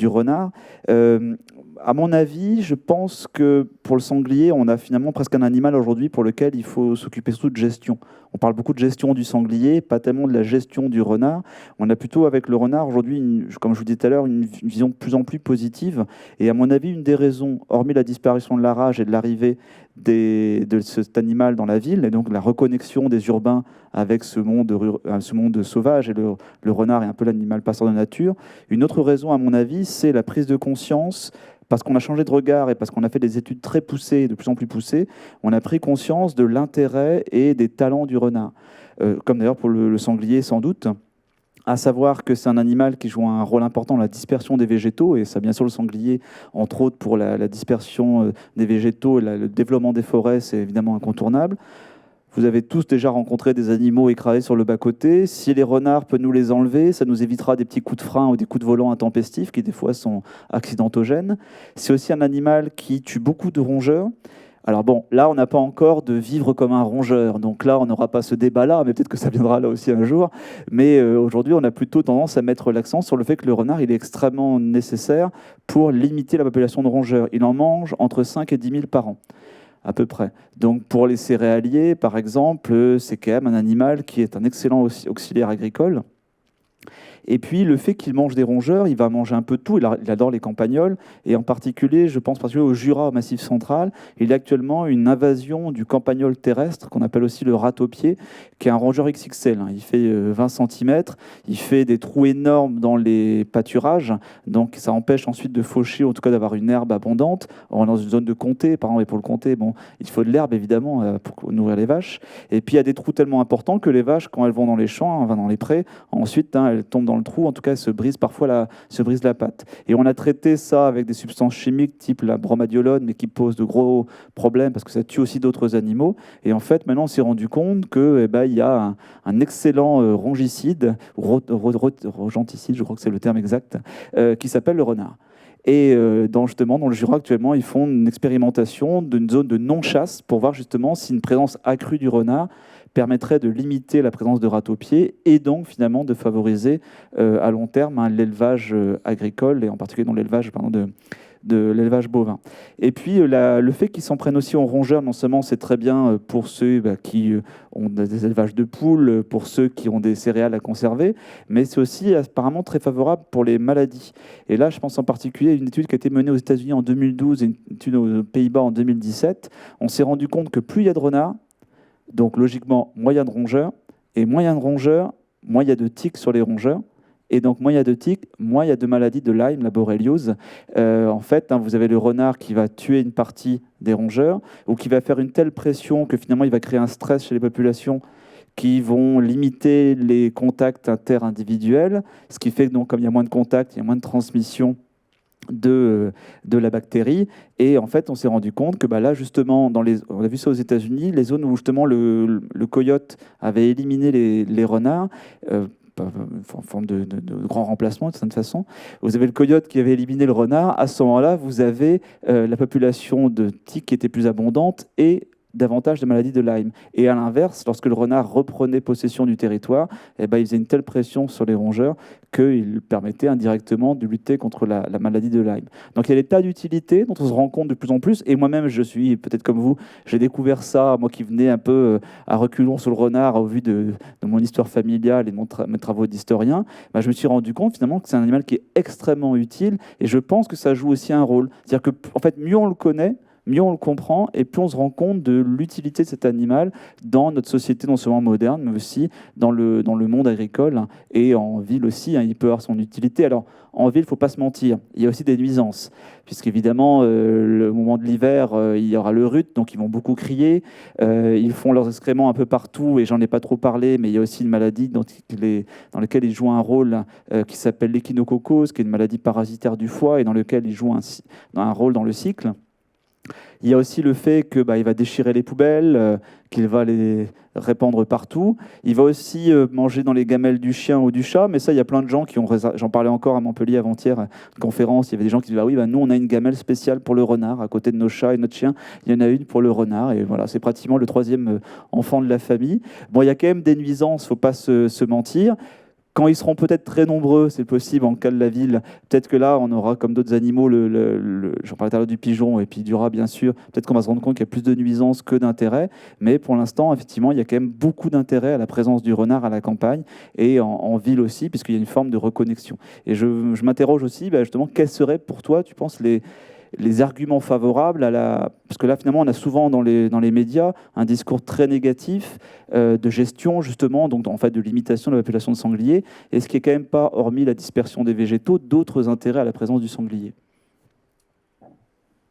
renard. À mon avis, je pense que pour le sanglier, on a finalement presque un animal aujourd'hui pour lequel il faut s'occuper surtout de gestion. On parle beaucoup de gestion du sanglier, pas tellement de la gestion du renard. On a plutôt avec le renard aujourd'hui, comme je vous disais tout à l'heure, une vision de plus en plus positive. Et à mon avis, une des raisons, hormis la disparition de la rage et de l'arrivée de cet animal dans la ville, et donc la reconnexion des urbains avec ce monde sauvage, et le renard est un peu l'animal passeur de nature, une autre raison, à mon avis, c'est la prise de conscience. Parce qu'on a changé de regard et parce qu'on a fait des études très poussées, de plus en plus poussées, on a pris conscience de l'intérêt et des talents du renard. Comme d'ailleurs pour le sanglier sans doute, à savoir que c'est un animal qui joue un rôle important dans la dispersion des végétaux, et ça bien sûr le sanglier, entre autres pour la dispersion des végétaux et le développement des forêts, c'est évidemment incontournable. Vous avez tous déjà rencontré des animaux écrasés sur le bas-côté. Si les renards peuvent nous les enlever, ça nous évitera des petits coups de frein ou des coups de volant intempestifs qui, des fois, sont accidentogènes. C'est aussi un animal qui tue beaucoup de rongeurs. Alors bon, là, on n'a pas encore de vivre comme un rongeur. Donc là, on n'aura pas ce débat-là, mais peut-être que ça viendra là aussi un jour. Mais aujourd'hui, on a plutôt tendance à mettre l'accent sur le fait que le renard, il est extrêmement nécessaire pour limiter la population de rongeurs. Il en mange entre 5 et 10 000 par an, à peu près. Donc pour les céréaliers, par exemple, c'est quand même un animal qui est un excellent auxiliaire agricole. Et puis le fait qu'il mange des rongeurs, il va manger un peu de tout. Il adore les campagnols, et en particulier, je pense particulièrement au Jura, au Massif central. Il y a actuellement une invasion du campagnol terrestre, qu'on appelle aussi le râteau-pied, qui est un rongeur XXL. Il fait 20 cm, il fait des trous énormes dans les pâturages, donc ça empêche ensuite de faucher, en tout cas d'avoir une herbe abondante. On est dans une zone de comté, par exemple, et pour le comté, bon, il faut de l'herbe évidemment pour nourrir les vaches. Et puis il y a des trous tellement importants que les vaches, quand elles vont dans les champs, dans les prés, ensuite elles tombent dans le trou, en tout cas se brisent parfois la patte. Et on a traité ça avec des substances chimiques type la bromadiolone, mais qui posent de gros problèmes parce que ça tue aussi d'autres animaux. Et en fait, maintenant, on s'est rendu compte que il y a un excellent rongicide, rodenticide, je crois que c'est le terme exact, qui s'appelle le renard. Et justement, dans le Jura, actuellement, ils font une expérimentation d'une zone de non-chasse pour voir justement si une présence accrue du renard permettrait de limiter la présence de râteaux-pieds et donc finalement de favoriser à long terme l'élevage agricole, et en particulier dans l'élevage de l'élevage bovin. Et puis le fait qu'ils s'en prennent aussi aux rongeurs, non seulement c'est très bien pour ceux qui ont des élevages de poules, pour ceux qui ont des céréales à conserver, mais c'est aussi apparemment très favorable pour les maladies. Et là, je pense en particulier à une étude qui a été menée aux États-Unis en 2012 et une étude aux Pays-Bas en 2017. On s'est rendu compte que plus il y a de renards, donc logiquement, moins il y a de rongeurs, et moins il y a de rongeurs, moins il y a de tiques sur les rongeurs. Et donc, moins il y a de tiques, moins il y a de maladies de Lyme, la borréliose. En fait, vous avez le renard qui va tuer une partie des rongeurs, ou qui va faire une telle pression que finalement, il va créer un stress chez les populations qui vont limiter les contacts interindividuels, ce qui fait que, donc, comme il y a moins de contacts, il y a moins de transmission de la bactérie. Et en fait, on s'est rendu compte que là, justement, on a vu ça aux États-Unis, les zones où justement le coyote avait éliminé les renards, en forme de grand remplacement de certaine façon. Vous avez le coyote qui avait éliminé le renard. À ce moment-là, vous avez la population de tiques qui était plus abondante et davantage de maladies de Lyme. Et à l'inverse, lorsque le renard reprenait possession du territoire, il faisait une telle pression sur les rongeurs qu'il permettait indirectement de lutter contre la maladie de Lyme. Donc il y a des tas d'utilités dont on se rend compte de plus en plus. Et moi-même, je suis, peut-être comme vous, j'ai découvert ça, moi qui venais un peu à reculons sur le renard au vu de mon histoire familiale et de mes travaux d'historien. Je me suis rendu compte finalement que c'est un animal qui est extrêmement utile, et je pense que ça joue aussi un rôle. C'est-à-dire que, en fait, mieux on le connaît, mieux on le comprend et plus on se rend compte de l'utilité de cet animal dans notre société non seulement moderne, mais aussi dans le monde agricole, hein, et en ville aussi, hein, il peut avoir son utilité. Alors, en ville, il ne faut pas se mentir, il y a aussi des nuisances, puisqu'évidemment, le moment de l'hiver, il y aura le rut, donc ils vont beaucoup crier, ils font leurs excréments un peu partout, et j'en ai pas trop parlé, mais il y a aussi une maladie dans laquelle ils jouent un rôle qui s'appelle l'échinococose, qui est une maladie parasitaire du foie, et dans lequel ils jouent un rôle dans le cycle. Il y a aussi le fait que il va déchirer les poubelles, qu'il va les répandre partout. Il va aussi manger dans les gamelles du chien ou du chat, mais ça, il y a plein de gens qui ont... J'en parlais encore à Montpellier avant-hier, une conférence, il y avait des gens qui disaient, ah oui, nous, on a une gamelle spéciale pour le renard, à côté de nos chats et notre chien, il y en a une pour le renard, et voilà, c'est pratiquement le troisième enfant de la famille. Bon, il y a quand même des nuisances, il ne faut pas se mentir. Quand ils seront peut-être très nombreux, c'est possible en cas de la ville, peut-être que là, on aura comme d'autres animaux, j'en parlais tout à l'heure du pigeon et puis du rat, bien sûr, peut-être qu'on va se rendre compte qu'il y a plus de nuisances que d'intérêt, mais pour l'instant, effectivement, il y a quand même beaucoup d'intérêt à la présence du renard à la campagne et en ville aussi, puisqu'il y a une forme de reconnexion. Et je m'interroge aussi, justement, quels seraient pour toi, tu penses, les arguments favorables à la... Parce que là, finalement, on a souvent dans les médias un discours très négatif de gestion, justement, donc en fait de limitation de la population de sangliers. Est-ce qu'il n'y a quand même pas, hormis la dispersion des végétaux, d'autres intérêts à la présence du sanglier?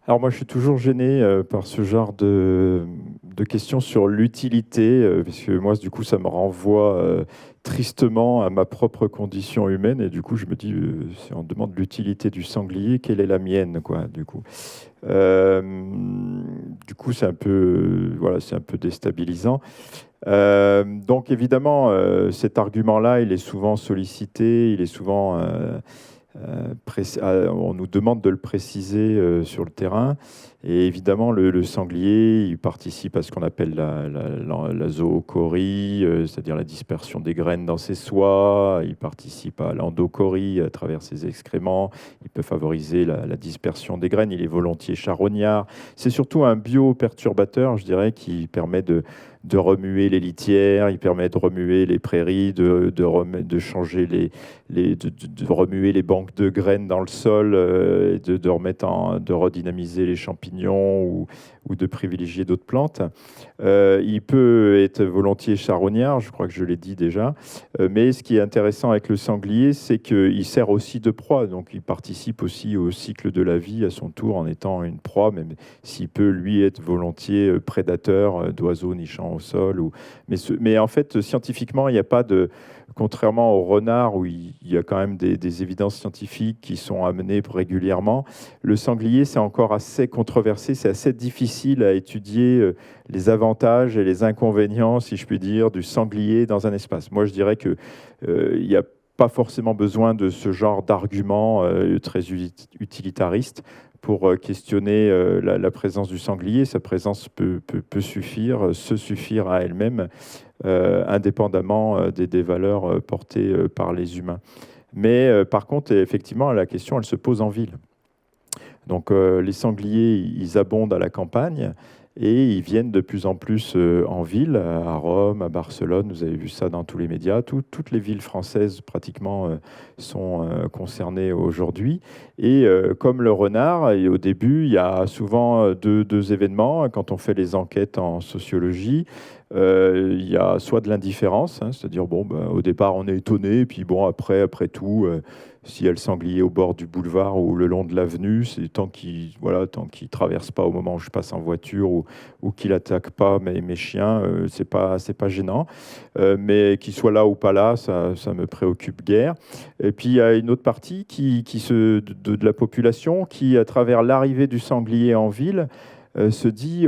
Alors moi, je suis toujours gêné par ce genre de questions sur l'utilité, parce que moi, du coup, ça me renvoie tristement à ma propre condition humaine, et du coup, je me dis, si on demande l'utilité du sanglier, quelle est la mienne, quoi, du coup. Euh, du coup, c'est un peu, voilà, c'est un peu déstabilisant. Donc évidemment, cet argument-là, il est souvent sollicité, il est souvent on nous demande de le préciser sur le terrain. Et évidemment, le sanglier, il participe à ce qu'on appelle la zoochorie, c'est-à-dire la dispersion des graines dans ses soies. Il participe à l'endochorie à travers ses excréments. Il peut favoriser la dispersion des graines. Il est volontiers charognard. C'est surtout un bioperturbateur, je dirais, qui permet de remuer les litières, il permet de remuer les prairies, de changer de remuer les banques de graines dans le sol, et de redynamiser les champignons ou de privilégier d'autres plantes. Il peut être volontiers charognard, je crois que je l'ai dit déjà, mais ce qui est intéressant avec le sanglier, c'est qu'il sert aussi de proie, donc il participe aussi au cycle de la vie à son tour en étant une proie, même s'il peut lui être volontiers prédateur d'oiseaux nichant au sol. Mais en fait, scientifiquement, il n'y a pas de... Contrairement au renard, où il y a quand même des évidences scientifiques qui sont amenées régulièrement, le sanglier, c'est encore assez controversé, c'est assez difficile à étudier les avantages et les inconvénients, si je puis dire, du sanglier dans un espace. Moi, je dirais qu'il n'y a pas forcément besoin de ce genre d'argument très utilitariste pour questionner la présence du sanglier. Sa présence peut suffire, se suffire à elle-même, indépendamment des valeurs portées par les humains. Mais par contre, effectivement, la question, elle se pose en ville. Donc les sangliers, ils abondent à la campagne et ils viennent de plus en plus en ville, à Rome, à Barcelone, vous avez vu ça dans tous les médias. Toutes les villes françaises pratiquement sont concernées aujourd'hui. Et comme le renard, et au début, il y a souvent deux événements. Quand on fait les enquêtes en sociologie, il y a soit de l'indifférence, hein, c'est-à-dire bon, au départ on est étonné, et puis bon, après tout, s'il y a le sanglier au bord du boulevard ou le long de l'avenue, c'est tant qu'il traverse pas au moment où je passe en voiture ou qu'il attaque pas mes chiens, c'est pas gênant. Mais qu'il soit là ou pas là, ça me préoccupe guère. Et puis il y a une autre partie de la population qui, à travers l'arrivée du sanglier en ville, se dit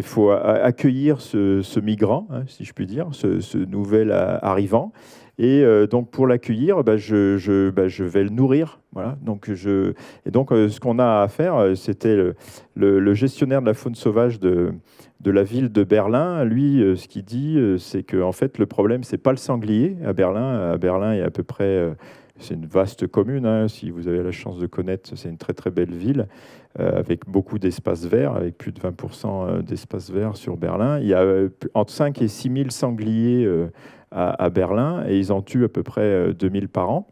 faut accueillir ce migrant, hein, si je puis dire, ce nouvel arrivant. Et donc pour l'accueillir, je vais le nourrir. Voilà. Donc ce qu'on a à faire, c'était le gestionnaire de la faune sauvage de la ville de Berlin. Lui, ce qu'il dit, c'est que en fait le problème, c'est pas le sanglier à Berlin. À Berlin, il y a à peu près c'est une vaste commune, hein, si vous avez la chance de connaître, c'est une très très belle ville avec beaucoup d'espaces verts, avec plus de 20% d'espaces verts sur Berlin. Il y a entre 5 et 6 000 sangliers à Berlin et ils en tuent à peu près 2 000 par an.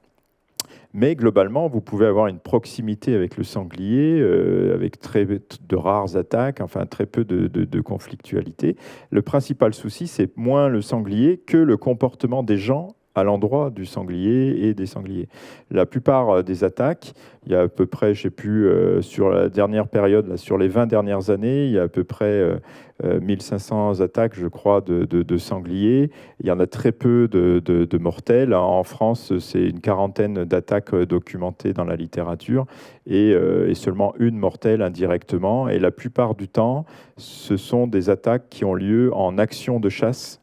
Mais globalement, vous pouvez avoir une proximité avec le sanglier, avec très de rares attaques, enfin très peu de conflictualité. Le principal souci, c'est moins le sanglier que le comportement des gens à l'endroit du sanglier et des sangliers. La plupart des attaques, il y a à peu près, je ne sais plus, sur la dernière période, là, sur les 20 dernières années, il y a à peu près 1500 attaques, je crois, de sangliers. Il y en a très peu de mortels. En France, c'est une quarantaine d'attaques documentées dans la littérature et seulement une mortelle indirectement. Et la plupart du temps, ce sont des attaques qui ont lieu en action de chasse.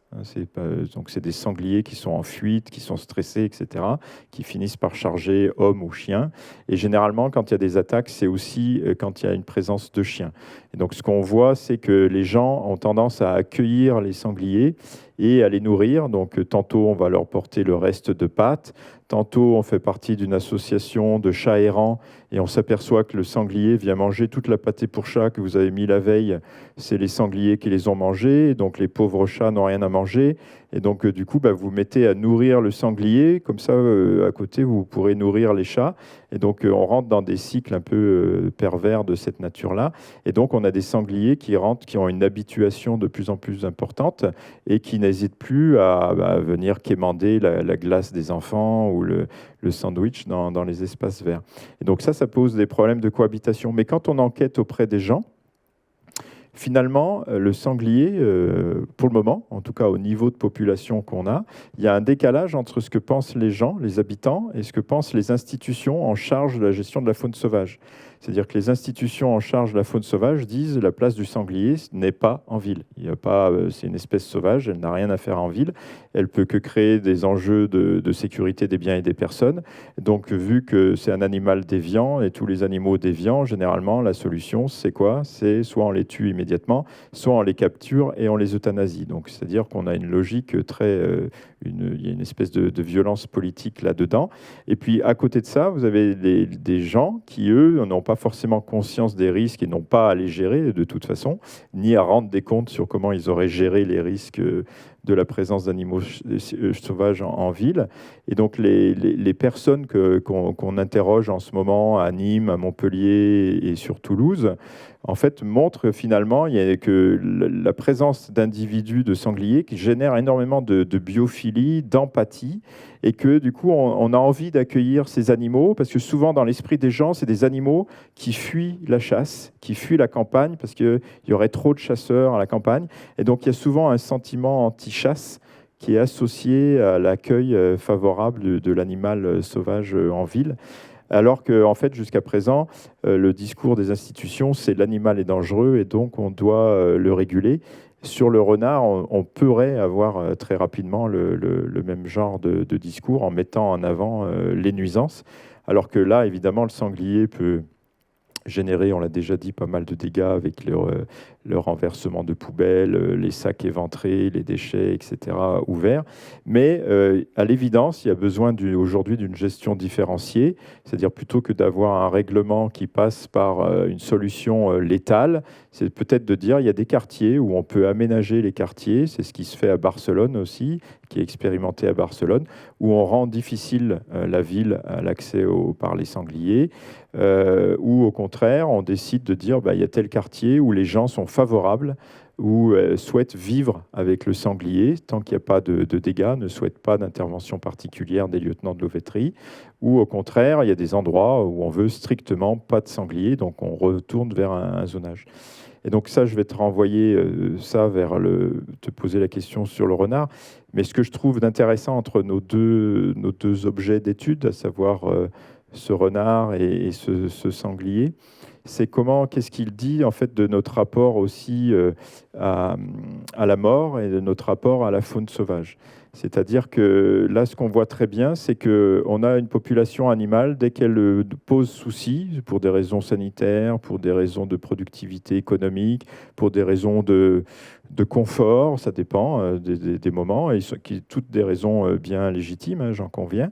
Donc c'est des sangliers qui sont en fuite, qui sont stressés, etc., qui finissent par charger hommes ou chiens. Et généralement, quand il y a des attaques, c'est aussi quand il y a une présence de chiens. Et donc ce qu'on voit, c'est que les gens ont tendance à accueillir les sangliers et à les nourrir. Donc tantôt, on va leur porter le reste de pâtes, tantôt, on fait partie d'une association de chats errants et on s'aperçoit que le sanglier vient manger toute la pâtée pour chat que vous avez mis la veille. C'est les sangliers qui les ont mangés, donc les pauvres chats n'ont rien à manger. Et donc, du coup, vous mettez à nourrir le sanglier, comme ça, à côté, vous pourrez nourrir les chats. Et donc, on rentre dans des cycles un peu pervers de cette nature-là. Et donc, on a des sangliers qui rentrent, qui ont une habituation de plus en plus importante et qui n'hésitent plus à venir quémander la glace des enfants ou le sandwich dans les espaces verts. Et donc, ça pose des problèmes de cohabitation. Mais quand on enquête auprès des gens, finalement, le sanglier, pour le moment, en tout cas au niveau de population qu'on a, il y a un décalage entre ce que pensent les gens, les habitants, et ce que pensent les institutions en charge de la gestion de la faune sauvage. C'est-à-dire que les institutions en charge de la faune sauvage disent que la place du sanglier n'est pas en ville. Il y a pas, c'est une espèce sauvage, elle n'a rien à faire en ville. Elle peut que créer des enjeux de sécurité des biens et des personnes. Donc, vu que c'est un animal déviant et tous les animaux déviants, généralement, la solution, c'est quoi? C'est soit on les tue immédiatement, soit on les capture et on les euthanasie. Donc, c'est-à-dire qu'on a une logique très, il y a une espèce de violence politique là-dedans. Et puis, à côté de ça, vous avez des gens qui, eux, n'ont pas forcément conscience des risques et n'ont pas à les gérer de toute façon, ni à rendre des comptes sur comment ils auraient géré les risques de la présence d'animaux sauvages en ville. Et donc les personnes qu'on interroge en ce moment à Nîmes, à Montpellier et sur Toulouse, en fait, montrent que finalement, il y a que la présence d'individus de sangliers qui génère énormément de biophilie, d'empathie, et que du coup, on a envie d'accueillir ces animaux, parce que souvent, dans l'esprit des gens, c'est des animaux qui fuient la chasse, qui fuient la campagne, parce qu'il y aurait trop de chasseurs à la campagne. Et donc, il y a souvent un sentiment anti-chasse qui est associé à l'accueil favorable de l'animal sauvage en ville. Alors que, en fait, jusqu'à présent, le discours des institutions, c'est l'animal est dangereux et donc on doit le réguler. Sur le renard, on pourrait avoir très rapidement le même genre de discours en mettant en avant les nuisances. Alors que là, évidemment, le sanglier peut générer, on l'a déjà dit, pas mal de dégâts avec le renversement de poubelles, les sacs éventrés, les déchets, etc., ouverts. Mais à l'évidence, il y a besoin aujourd'hui d'une gestion différenciée, c'est-à-dire plutôt que d'avoir un règlement qui passe par une solution létale, c'est peut-être de dire il y a des quartiers où on peut aménager les quartiers, c'est ce qui se fait à Barcelone aussi, qui est expérimenté à Barcelone, où on rend difficile la ville à l'accès par les sangliers, ou au contraire, on décide de dire il y a tel quartier où les gens sont favorables, ou souhaitent vivre avec le sanglier, tant qu'il n'y a pas de dégâts, ne souhaitent pas d'intervention particulière des lieutenants de l'OVETRI, ou au contraire, il y a des endroits où on veut strictement pas de sanglier, donc on retourne vers un zonage. Et donc ça, je vais te renvoyer ça vers te poser la question sur le renard. Mais ce que je trouve d'intéressant entre nos deux objets d'étude, à savoir ce renard et ce sanglier, c'est qu'est-ce qu'il dit en fait de notre rapport aussi à la mort et de notre rapport à la faune sauvage. C'est-à-dire que là, ce qu'on voit très bien, c'est qu'on a une population animale, dès qu'elle pose souci, pour des raisons sanitaires, pour des raisons de productivité économique, pour des raisons de confort, ça dépend des moments, et toutes des raisons bien légitimes, hein, j'en conviens.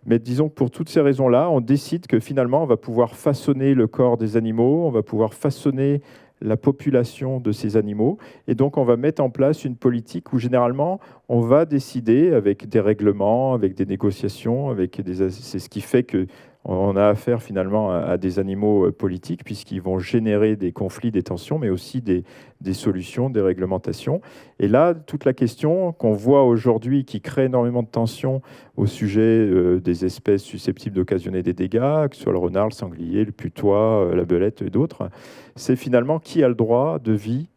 Mais disons que pour toutes ces raisons-là, on décide que finalement, on va pouvoir façonner le corps des animaux, on va pouvoir façonner la population de ces animaux. Et donc, on va mettre en place une politique où, généralement, on va décider avec des règlements, avec des négociations, c'est ce qui fait que on a affaire finalement à des animaux politiques, puisqu'ils vont générer des conflits, des tensions, mais aussi des solutions, des réglementations. Et là, toute la question qu'on voit aujourd'hui, qui crée énormément de tensions au sujet des espèces susceptibles d'occasionner des dégâts, que ce soit le renard, le sanglier, le putois, la belette et d'autres, c'est finalement qui a le droit de vie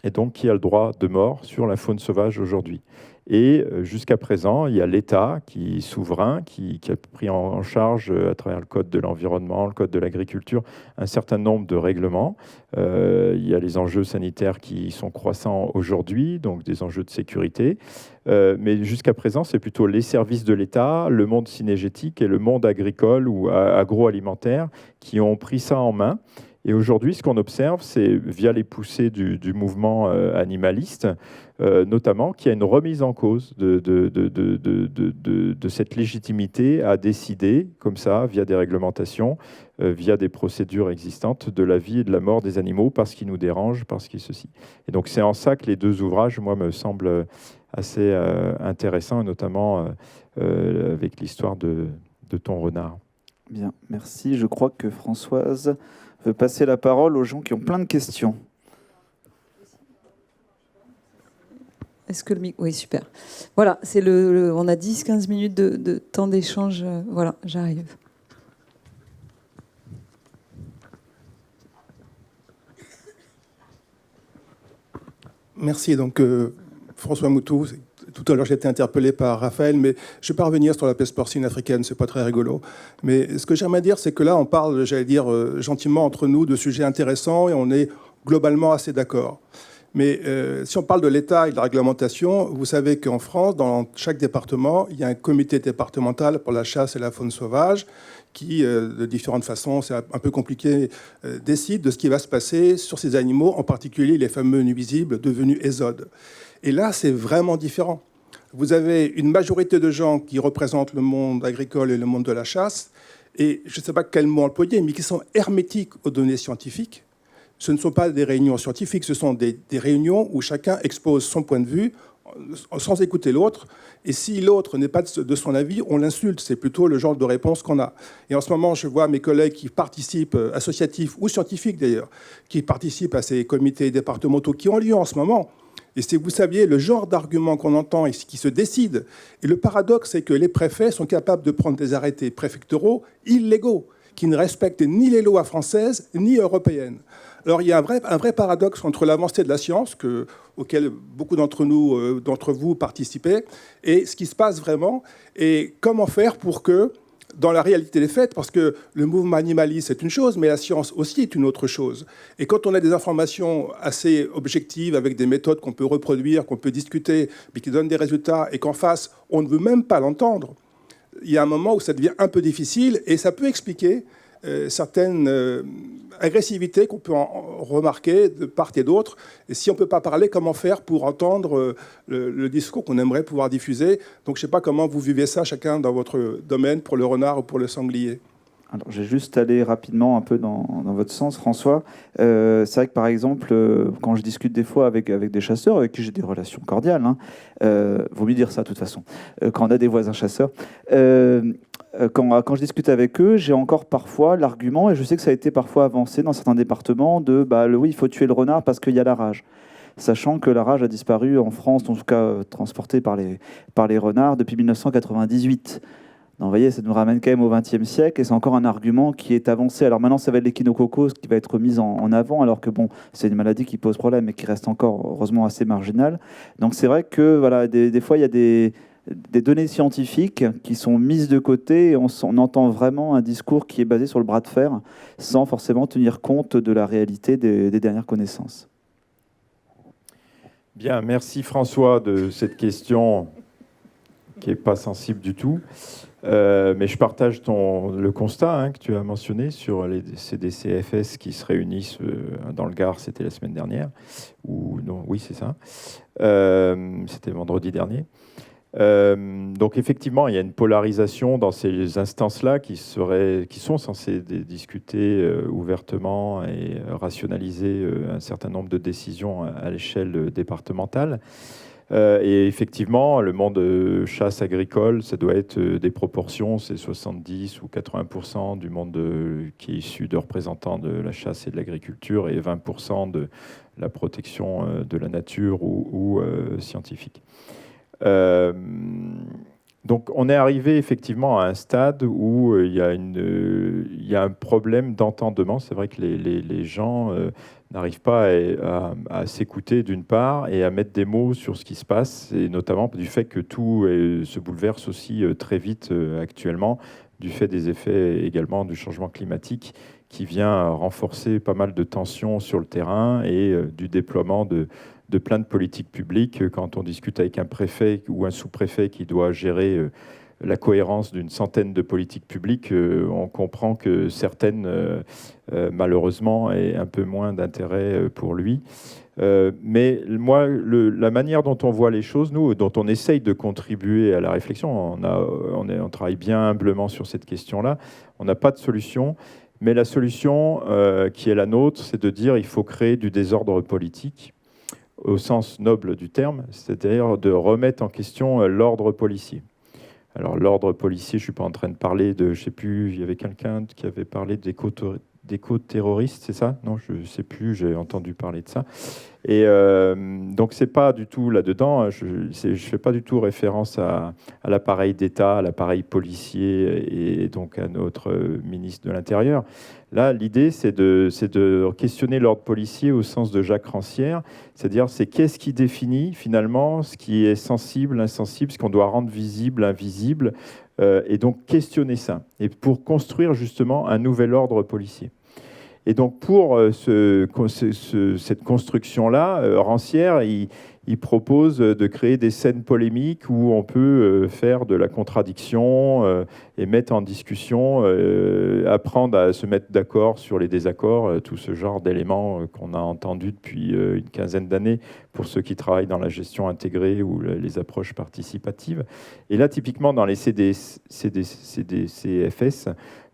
et donc qui a le droit de mort sur la faune sauvage aujourd'hui. Et jusqu'à présent, il y a l'État qui est souverain, qui a pris en charge, à travers le Code de l'environnement, le Code de l'agriculture, un certain nombre de règlements. Il y a les enjeux sanitaires qui sont croissants aujourd'hui, donc des enjeux de sécurité. Mais jusqu'à présent, c'est plutôt les services de l'État, le monde cynégétique et le monde agricole ou agroalimentaire qui ont pris ça en main. Et aujourd'hui, ce qu'on observe, c'est via les poussées du mouvement animaliste, notamment, qu'il y a une remise en cause de cette légitimité à décider, comme ça, via des réglementations, via des procédures existantes, de la vie et de la mort des animaux, parce qu'ils nous dérangent, parce qu'ils ceci. Et donc, c'est en ça que les deux ouvrages, moi, me semblent assez intéressants, notamment avec l'histoire de ton renard. Bien, merci. Je crois que Françoise veut passer la parole aux gens qui ont plein de questions. Est-ce que oui, super. Voilà, c'est on a 10-15 minutes de temps d'échange. Voilà, j'arrive. Merci. Donc, François Moutou, tout à l'heure j'ai été interpellé par Raphaël, mais je ne vais pas revenir sur la peste porcine africaine, c'est pas très rigolo. Mais ce que j'aimerais dire, c'est que là, on parle, j'allais dire, gentiment entre nous de sujets intéressants et on est globalement assez d'accord. Mais si on parle de l'État et de la réglementation, vous savez qu'en France, dans chaque département, il y a un comité départemental pour la chasse et la faune sauvage qui, de différentes façons, c'est un peu compliqué, décide de ce qui va se passer sur ces animaux, en particulier les fameux nuisibles devenus ésodes. Et là, c'est vraiment différent. Vous avez une majorité de gens qui représentent le monde agricole et le monde de la chasse, et je ne sais pas quel mot employer, mais qui sont hermétiques aux données scientifiques. Ce ne sont pas des réunions scientifiques, ce sont des réunions où chacun expose son point de vue sans écouter l'autre. Et si l'autre n'est pas de son avis, on l'insulte. C'est plutôt le genre de réponse qu'on a. Et en ce moment, je vois mes collègues qui participent, associatifs ou scientifiques d'ailleurs, qui participent à ces comités départementaux qui ont lieu en ce moment. Et si vous saviez le genre d'arguments qu'on entend et qui se décident, et le paradoxe, c'est que les préfets sont capables de prendre des arrêtés préfectoraux illégaux, qui ne respectent ni les lois françaises ni européennes. Alors il y a un vrai paradoxe entre l'avancée de la science, auquel beaucoup d'entre vous participez, et ce qui se passe vraiment, et comment faire pour que, dans la réalité des faits, parce que le mouvement animaliste c'est une chose, mais la science aussi est une autre chose. Et quand on a des informations assez objectives, avec des méthodes qu'on peut reproduire, qu'on peut discuter, mais qui donnent des résultats, et qu'en face, on ne veut même pas l'entendre, il y a un moment où ça devient un peu difficile, et ça peut expliquer certaines agressivités qu'on peut remarquer de part et d'autre. Et si on ne peut pas parler, comment faire pour entendre le discours qu'on aimerait pouvoir diffuser? Donc je ne sais pas comment vous vivez ça, chacun dans votre domaine, pour le renard ou pour le sanglier. Alors, je vais juste aller rapidement un peu dans votre sens, François. C'est vrai que, par exemple, quand je discute des fois avec des chasseurs, avec qui j'ai des relations cordiales, vaut mieux dire ça de toute façon, quand on a des voisins chasseurs, quand je discute avec eux, j'ai encore parfois l'argument, et je sais que ça a été parfois avancé dans certains départements, de oui, il faut tuer le renard parce qu'il y a la rage. Sachant que la rage a disparu en France, en tout cas transportée par les renards, depuis 1998. Donc, vous voyez, ça nous ramène quand même au XXe siècle, et c'est encore un argument qui est avancé. Alors maintenant, ça va être l'échinococcose qui va être mis en avant, alors que bon, c'est une maladie qui pose problème, mais qui reste encore, heureusement, assez marginale. Donc c'est vrai que voilà, des fois, il y a des données scientifiques qui sont mises de côté, et on entend vraiment un discours qui est basé sur le bras de fer, sans forcément tenir compte de la réalité des dernières connaissances. Bien, merci François de cette question qui n'est pas sensible du tout. Mais je partage le constat que tu as mentionné sur les CDCFS qui se réunissent dans le Gard, c'était la semaine dernière. Oui, c'est ça. C'était vendredi dernier. Donc effectivement, il y a une polarisation dans ces instances-là qui sont censées discuter ouvertement et rationaliser un certain nombre de décisions à l'échelle départementale. Et effectivement, le monde chasse agricole, ça doit être des proportions, c'est 70 ou 80% du monde qui est issu de représentants de la chasse et de l'agriculture et 20% de la protection de la nature ou scientifique. Donc on est arrivé effectivement à un stade où il y a un problème d'entendement. C'est vrai que les gens n'arrivent pas à s'écouter d'une part et à mettre des mots sur ce qui se passe, et notamment du fait que tout se bouleverse aussi très vite actuellement, du fait des effets également du changement climatique qui vient renforcer pas mal de tensions sur le terrain et du déploiement de plein de politiques publiques. Quand on discute avec un préfet ou un sous-préfet qui doit gérer la cohérence d'une centaine de politiques publiques, on comprend que certaines, malheureusement, aient un peu moins d'intérêt pour lui. Mais moi, la manière dont on voit les choses, nous, dont on essaye de contribuer à la réflexion, on travaille bien humblement sur cette question-là, on n'a pas de solution. Mais la solution qui est la nôtre, c'est de dire qu'il faut créer du désordre politique, au sens noble du terme, c'est-à-dire de remettre en question l'ordre policier. Alors l'ordre policier, je ne suis pas en train de parler de, je ne sais plus, il y avait quelqu'un qui avait parlé d'éco-terroristes, c'est ça? Non, je ne sais plus, j'ai entendu parler de ça. Et donc c'est pas du tout là-dedans, je ne fais pas du tout référence à l'appareil d'État, à l'appareil policier et donc à notre ministre de l'Intérieur. Là, l'idée, c'est de questionner l'ordre policier au sens de Jacques Rancière, c'est-à-dire c'est qu'est-ce qui définit finalement ce qui est sensible, insensible, ce qu'on doit rendre visible, invisible, et donc questionner ça, et pour construire justement un nouvel ordre policier. Et donc pour cette construction-là, Rancière, il propose de créer des scènes polémiques où on peut faire de la contradiction et mettre en discussion, apprendre à se mettre d'accord sur les désaccords, tout ce genre d'éléments qu'on a entendus depuis une quinzaine d'années pour ceux qui travaillent dans la gestion intégrée ou les approches participatives. Et là, typiquement, dans les CFS,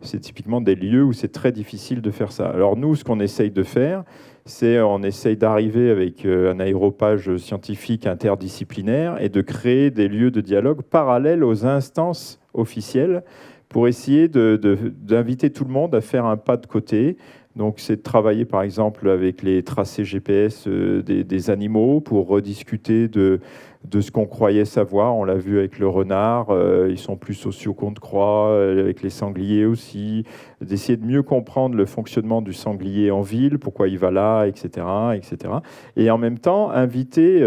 c'est typiquement des lieux où c'est très difficile de faire ça. Alors nous, ce qu'on essaye de faire, c'est on essaye d'arriver avec un aéropage scientifique interdisciplinaire et de créer des lieux de dialogue parallèles aux instances officielles pour essayer d'inviter tout le monde à faire un pas de côté. Donc c'est de travailler par exemple avec les tracés GPS des animaux pour rediscuter de ce qu'on croyait savoir. On l'a vu avec le renard, ils sont plus sociaux qu'on ne croit, avec les sangliers aussi, d'essayer de mieux comprendre le fonctionnement du sanglier en ville, pourquoi il va là, etc. etc. Et en même temps, inviter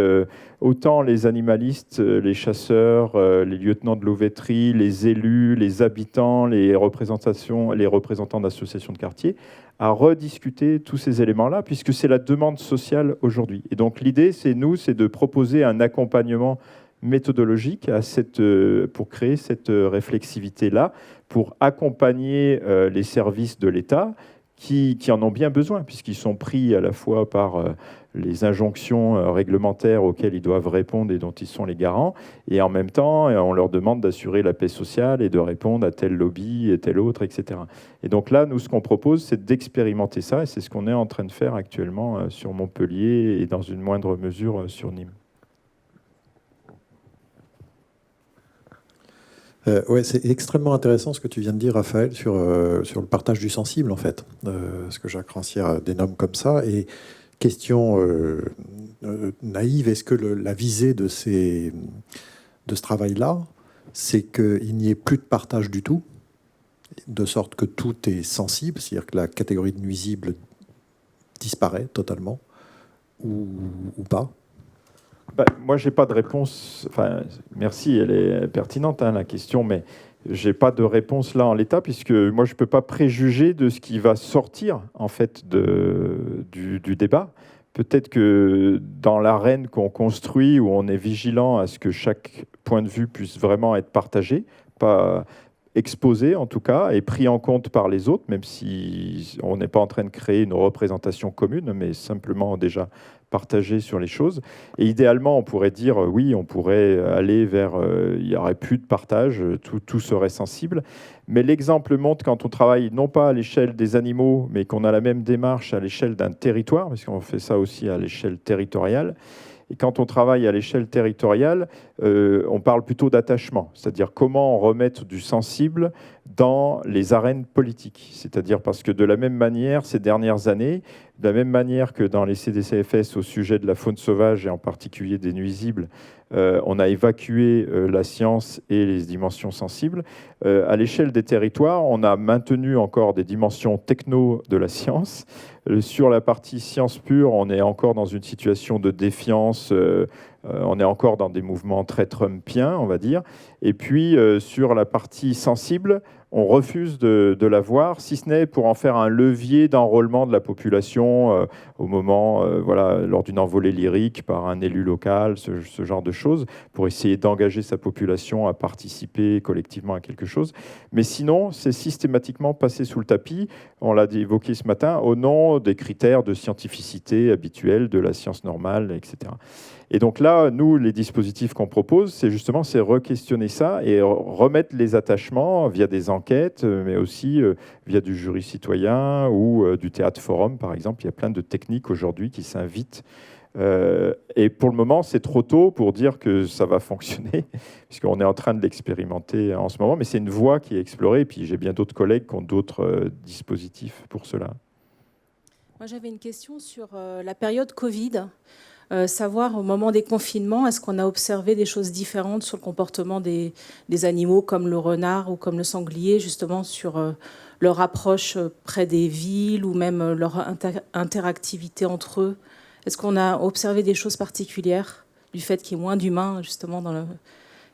autant les animalistes, les chasseurs, les lieutenants de louveterie, les élus, les habitants, les représentants d'associations de quartier, à rediscuter tous ces éléments-là, puisque c'est la demande sociale aujourd'hui. Et donc l'idée, c'est de proposer un accompagnement méthodologique pour créer cette réflexivité-là, pour accompagner les services de l'État qui en ont bien besoin, puisqu'ils sont pris à la fois par les injonctions réglementaires auxquelles ils doivent répondre et dont ils sont les garants, et en même temps, on leur demande d'assurer la paix sociale et de répondre à tel lobby et tel autre, etc. Et donc là, nous, ce qu'on propose, c'est d'expérimenter ça, et c'est ce qu'on est en train de faire actuellement sur Montpellier et dans une moindre mesure sur Nîmes. Ouais, c'est extrêmement intéressant ce que tu viens de dire, Raphaël, sur le partage du sensible, en fait, ce que Jacques Rancière dénomme comme ça. Et question naïve, est-ce que la visée de ce travail-là, c'est qu'il n'y ait plus de partage du tout, de sorte que tout est sensible, c'est-à-dire que la catégorie de nuisible disparaît totalement, ou pas? Moi, je n'ai pas de réponse. Enfin, merci, elle est pertinente, hein, la question, mais je n'ai pas de réponse là en l'état, puisque moi, je ne peux pas préjuger de ce qui va sortir, en fait, du débat. Peut-être que dans l'arène qu'on construit, où on est vigilant à ce que chaque point de vue puisse vraiment être partagé, pas exposé en tout cas, et pris en compte par les autres, même si on n'est pas en train de créer une représentation commune, mais simplement déjà partager sur les choses. Et idéalement, on pourrait dire, oui, on pourrait aller vers, il n'y aurait plus de partage, tout serait sensible. Mais l'exemple montre quand on travaille non pas à l'échelle des animaux, mais qu'on a la même démarche à l'échelle d'un territoire, parce qu'on fait ça aussi à l'échelle territoriale. Et quand on travaille à l'échelle territoriale, on parle plutôt d'attachement, c'est-à-dire comment remettre du sensible dans les arènes politiques. C'est-à-dire parce que de la même manière, ces dernières années, de la même manière que dans les CDCFS au sujet de la faune sauvage et en particulier des nuisibles, on a évacué la science et les dimensions sensibles. À l'échelle des territoires, on a maintenu encore des dimensions techno de la science. Sur la partie science pure, on est encore dans une situation de défiance. On est encore dans des mouvements très trumpiens, on va dire. Et puis, sur la partie sensible, on refuse de la voir, si ce n'est pour en faire un levier d'enrôlement de la population au moment, voilà, lors d'une envolée lyrique par un élu local, ce genre de choses, pour essayer d'engager sa population à participer collectivement à quelque chose. Mais sinon, c'est systématiquement passé sous le tapis, on l'a évoqué ce matin, au nom des critères de scientificité habituels de la science normale, etc. Et donc là, nous, les dispositifs qu'on propose, c'est justement re-questionner ça et remettre les attachements via des enquêtes, mais aussi via du jury citoyen ou du théâtre forum, par exemple. Il y a plein de techniques aujourd'hui qui s'invitent. Et pour le moment, c'est trop tôt pour dire que ça va fonctionner, puisqu'on est en train de l'expérimenter en ce moment, mais c'est une voie qui est explorée. Et puis j'ai bien d'autres collègues qui ont d'autres dispositifs pour cela. Moi, j'avais une question sur la période Covid. Savoir au moment des confinements, est-ce qu'on a observé des choses différentes sur le comportement des animaux comme le renard ou comme le sanglier, justement sur leur approche près des villes ou même leur interactivité entre eux? Est-ce qu'on a observé des choses particulières du fait qu'il y ait moins d'humains justement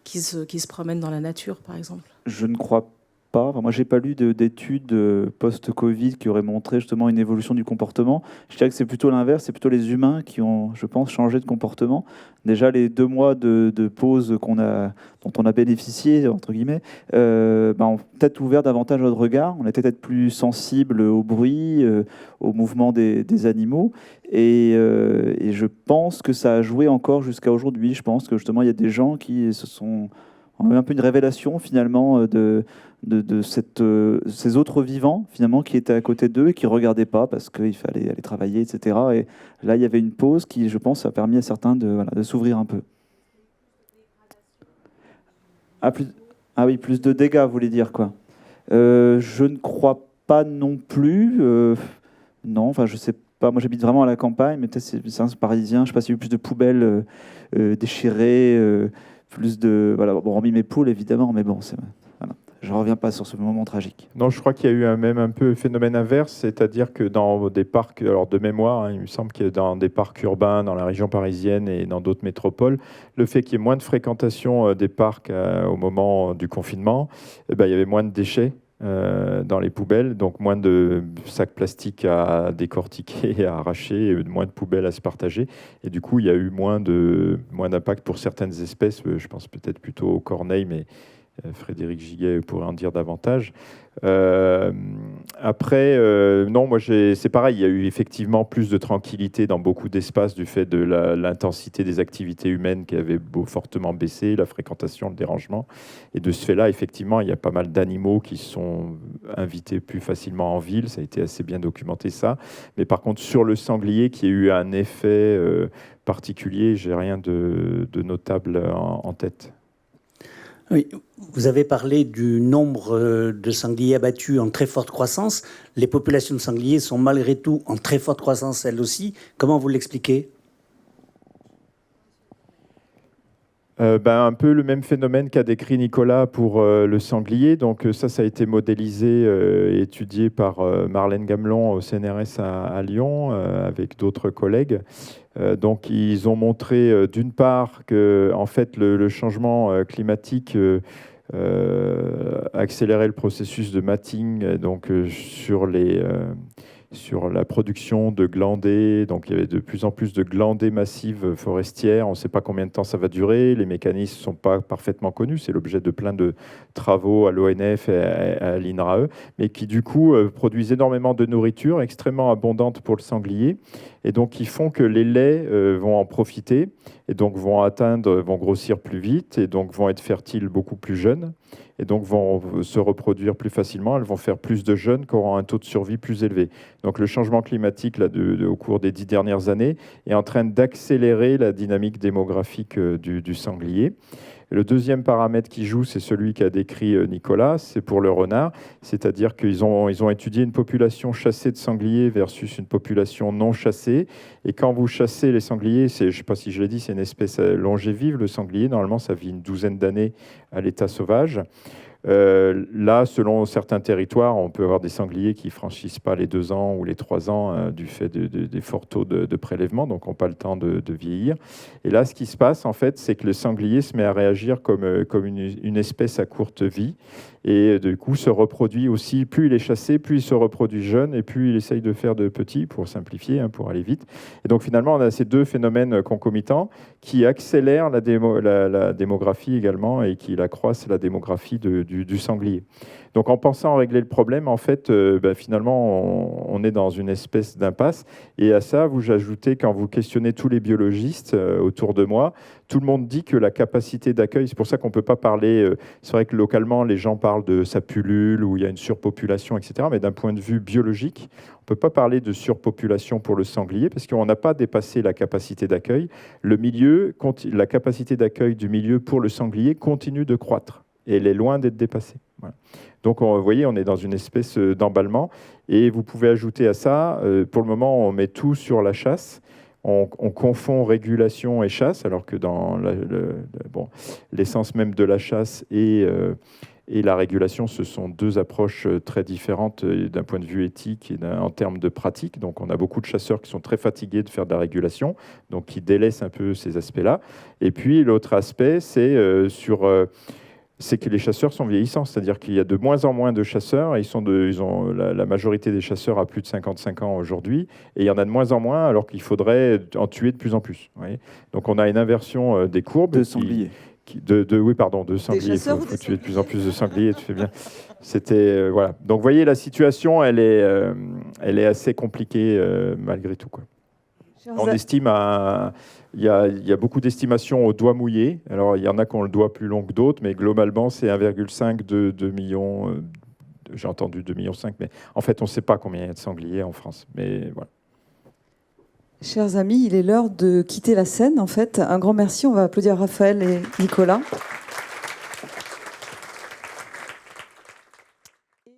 qui se promènent dans la nature, par exemple? Je ne crois pas. Enfin, moi, j'ai pas lu d'études post-Covid qui auraient montré justement une évolution du comportement. Je dirais que c'est plutôt l'inverse, c'est plutôt les humains qui ont, je pense, changé de comportement. Déjà, les 2 mois de pause dont on a bénéficié, entre guillemets, ont peut-être ouvert davantage notre regard. On était peut-être plus sensible au bruit, au mouvement des animaux. Et je pense que ça a joué encore jusqu'à aujourd'hui. Je pense que justement, il y a des gens qui ont eu un peu une révélation finalement de ces autres vivants finalement qui étaient à côté d'eux et qui ne regardaient pas parce qu'il fallait aller travailler, etc. Et là, il y avait une pause qui, je pense, a permis à certains de s'ouvrir un peu. Ah oui, plus de dégâts, vous voulez dire quoi? Je ne crois pas non plus. Non, enfin, je sais pas. Moi, j'habite vraiment à la campagne, mais peut-être c'est un parisien. Je ne sais pas s'il y a eu plus de poubelles déchirées, plus de... Voilà, bon, hormis mes poules, évidemment, mais bon, voilà. Je ne reviens pas sur ce moment tragique. Non, je crois qu'il y a eu même un peu phénomène inverse, c'est-à-dire que dans des parcs, alors de mémoire, hein, il me semble que dans des parcs urbains, dans la région parisienne et dans d'autres métropoles, le fait qu'il y ait moins de fréquentation des parcs au moment du confinement, il y avait moins de déchets dans les poubelles, donc moins de sacs plastiques à décortiquer, à arracher, et moins de poubelles à se partager. Et du coup, il y a eu moins d'impact pour certaines espèces. Je pense peut-être plutôt aux corneilles, mais Frédéric Giguet pourrait en dire davantage. Après, non, moi c'est pareil, il y a eu effectivement plus de tranquillité dans beaucoup d'espaces du fait de l'intensité des activités humaines qui avait fortement baissé, la fréquentation, le dérangement. Et de ce fait-là, effectivement, il y a pas mal d'animaux qui sont invités plus facilement en ville, ça a été assez bien documenté ça. Mais par contre, sur le sanglier, qui a eu un effet particulier, j'ai rien de notable en tête. Oui, vous avez parlé du nombre de sangliers abattus en très forte croissance. Les populations de sangliers sont malgré tout en très forte croissance elles aussi. Comment vous l'expliquez ? Un peu le même phénomène qu'a décrit Nicolas pour le sanglier. Donc ça a été modélisé et étudié par Marlène Gamelon au CNRS à Lyon avec d'autres collègues. Donc ils ont montré d'une part que en fait, le changement climatique accélérait le processus de mating donc, sur sur la production de glandés. Donc il y avait de plus en plus de glandés massives forestières. On ne sait pas combien de temps ça va durer. Les mécanismes ne sont pas parfaitement connus. C'est l'objet de plein de travaux à l'ONF et à l'INRAE, mais qui du coup produisent énormément de nourriture, extrêmement abondante pour le sanglier. Et donc, ils font que les laits vont en profiter et donc vont grossir plus vite et donc vont être fertiles beaucoup plus jeunes et donc vont se reproduire plus facilement. Elles vont faire plus de jeunes qui auront un taux de survie plus élevé. Donc, le changement climatique là, au cours des 10 dernières années est en train d'accélérer la dynamique démographique du sanglier. Le deuxième paramètre qui joue, c'est celui qu'a décrit Nicolas, c'est pour le renard, c'est-à-dire qu'ils ont étudié une population chassée de sangliers versus une population non chassée. Et quand vous chassez les sangliers, je ne sais pas si je l'ai dit, c'est une espèce longévive, le sanglier. Normalement, ça vit une douzaine d'années à l'état sauvage. Là, selon certains territoires, on peut avoir des sangliers qui ne franchissent pas les 2 ans ou les 3 ans du fait des forts taux de prélèvement, donc n'ont pas le temps de vieillir. Et là, ce qui se passe, en fait, c'est que le sanglier se met à réagir comme une espèce à courte vie et du coup se reproduit aussi. Plus il est chassé, plus il se reproduit jeune et plus il essaye de faire de petits, pour simplifier, pour aller vite. Et donc finalement, on a ces deux phénomènes concomitants qui accélèrent la démographie également et qui accroissent la démographie du sanglier. Donc en pensant à régler le problème, en fait, finalement, on est dans une espèce d'impasse. Et à ça, vous ajoutez, quand vous questionnez tous les biologistes autour de moi, tout le monde dit que la capacité d'accueil, c'est pour ça qu'on ne peut pas parler, c'est vrai que localement, les gens parlent de ça pullule, où il y a une surpopulation, etc. Mais d'un point de vue biologique, on ne peut pas parler de surpopulation pour le sanglier, parce qu'on n'a pas dépassé la capacité d'accueil. La capacité d'accueil du milieu pour le sanglier continue de croître. Et elle est loin d'être dépassée. Voilà. Donc, vous voyez, on est dans une espèce d'emballement. Et vous pouvez ajouter à ça, pour le moment, on met tout sur la chasse. On confond régulation et chasse, alors que dans l'essence même de la chasse et la régulation, ce sont deux approches très différentes d'un point de vue éthique et en termes de pratique. Donc, on a beaucoup de chasseurs qui sont très fatigués de faire de la régulation, donc qui délaissent un peu ces aspects-là. Et puis, l'autre aspect, c'est que les chasseurs sont vieillissants, c'est-à-dire qu'il y a de moins en moins de chasseurs, et la majorité des chasseurs a plus de 55 ans aujourd'hui, et il y en a de moins en moins, alors qu'il faudrait en tuer de plus en plus. Donc on a une inversion des courbes. De sangliers. De sangliers. Il faut tuer de plus en plus de sangliers, tu fais bien. C'était, voilà. Donc vous voyez, la situation, elle est assez compliquée malgré tout, quoi. On estime il y a beaucoup d'estimations au doigt mouillé. Alors, il y en a qui ont le doigt plus long que d'autres, mais globalement, c'est 1,5 de 2 millions. J'ai entendu 2,5 millions, mais en fait, on ne sait pas combien il y a de sangliers en France. Mais voilà. Chers amis, il est l'heure de quitter la scène, en fait. Un grand merci. On va applaudir Raphaël et Nicolas.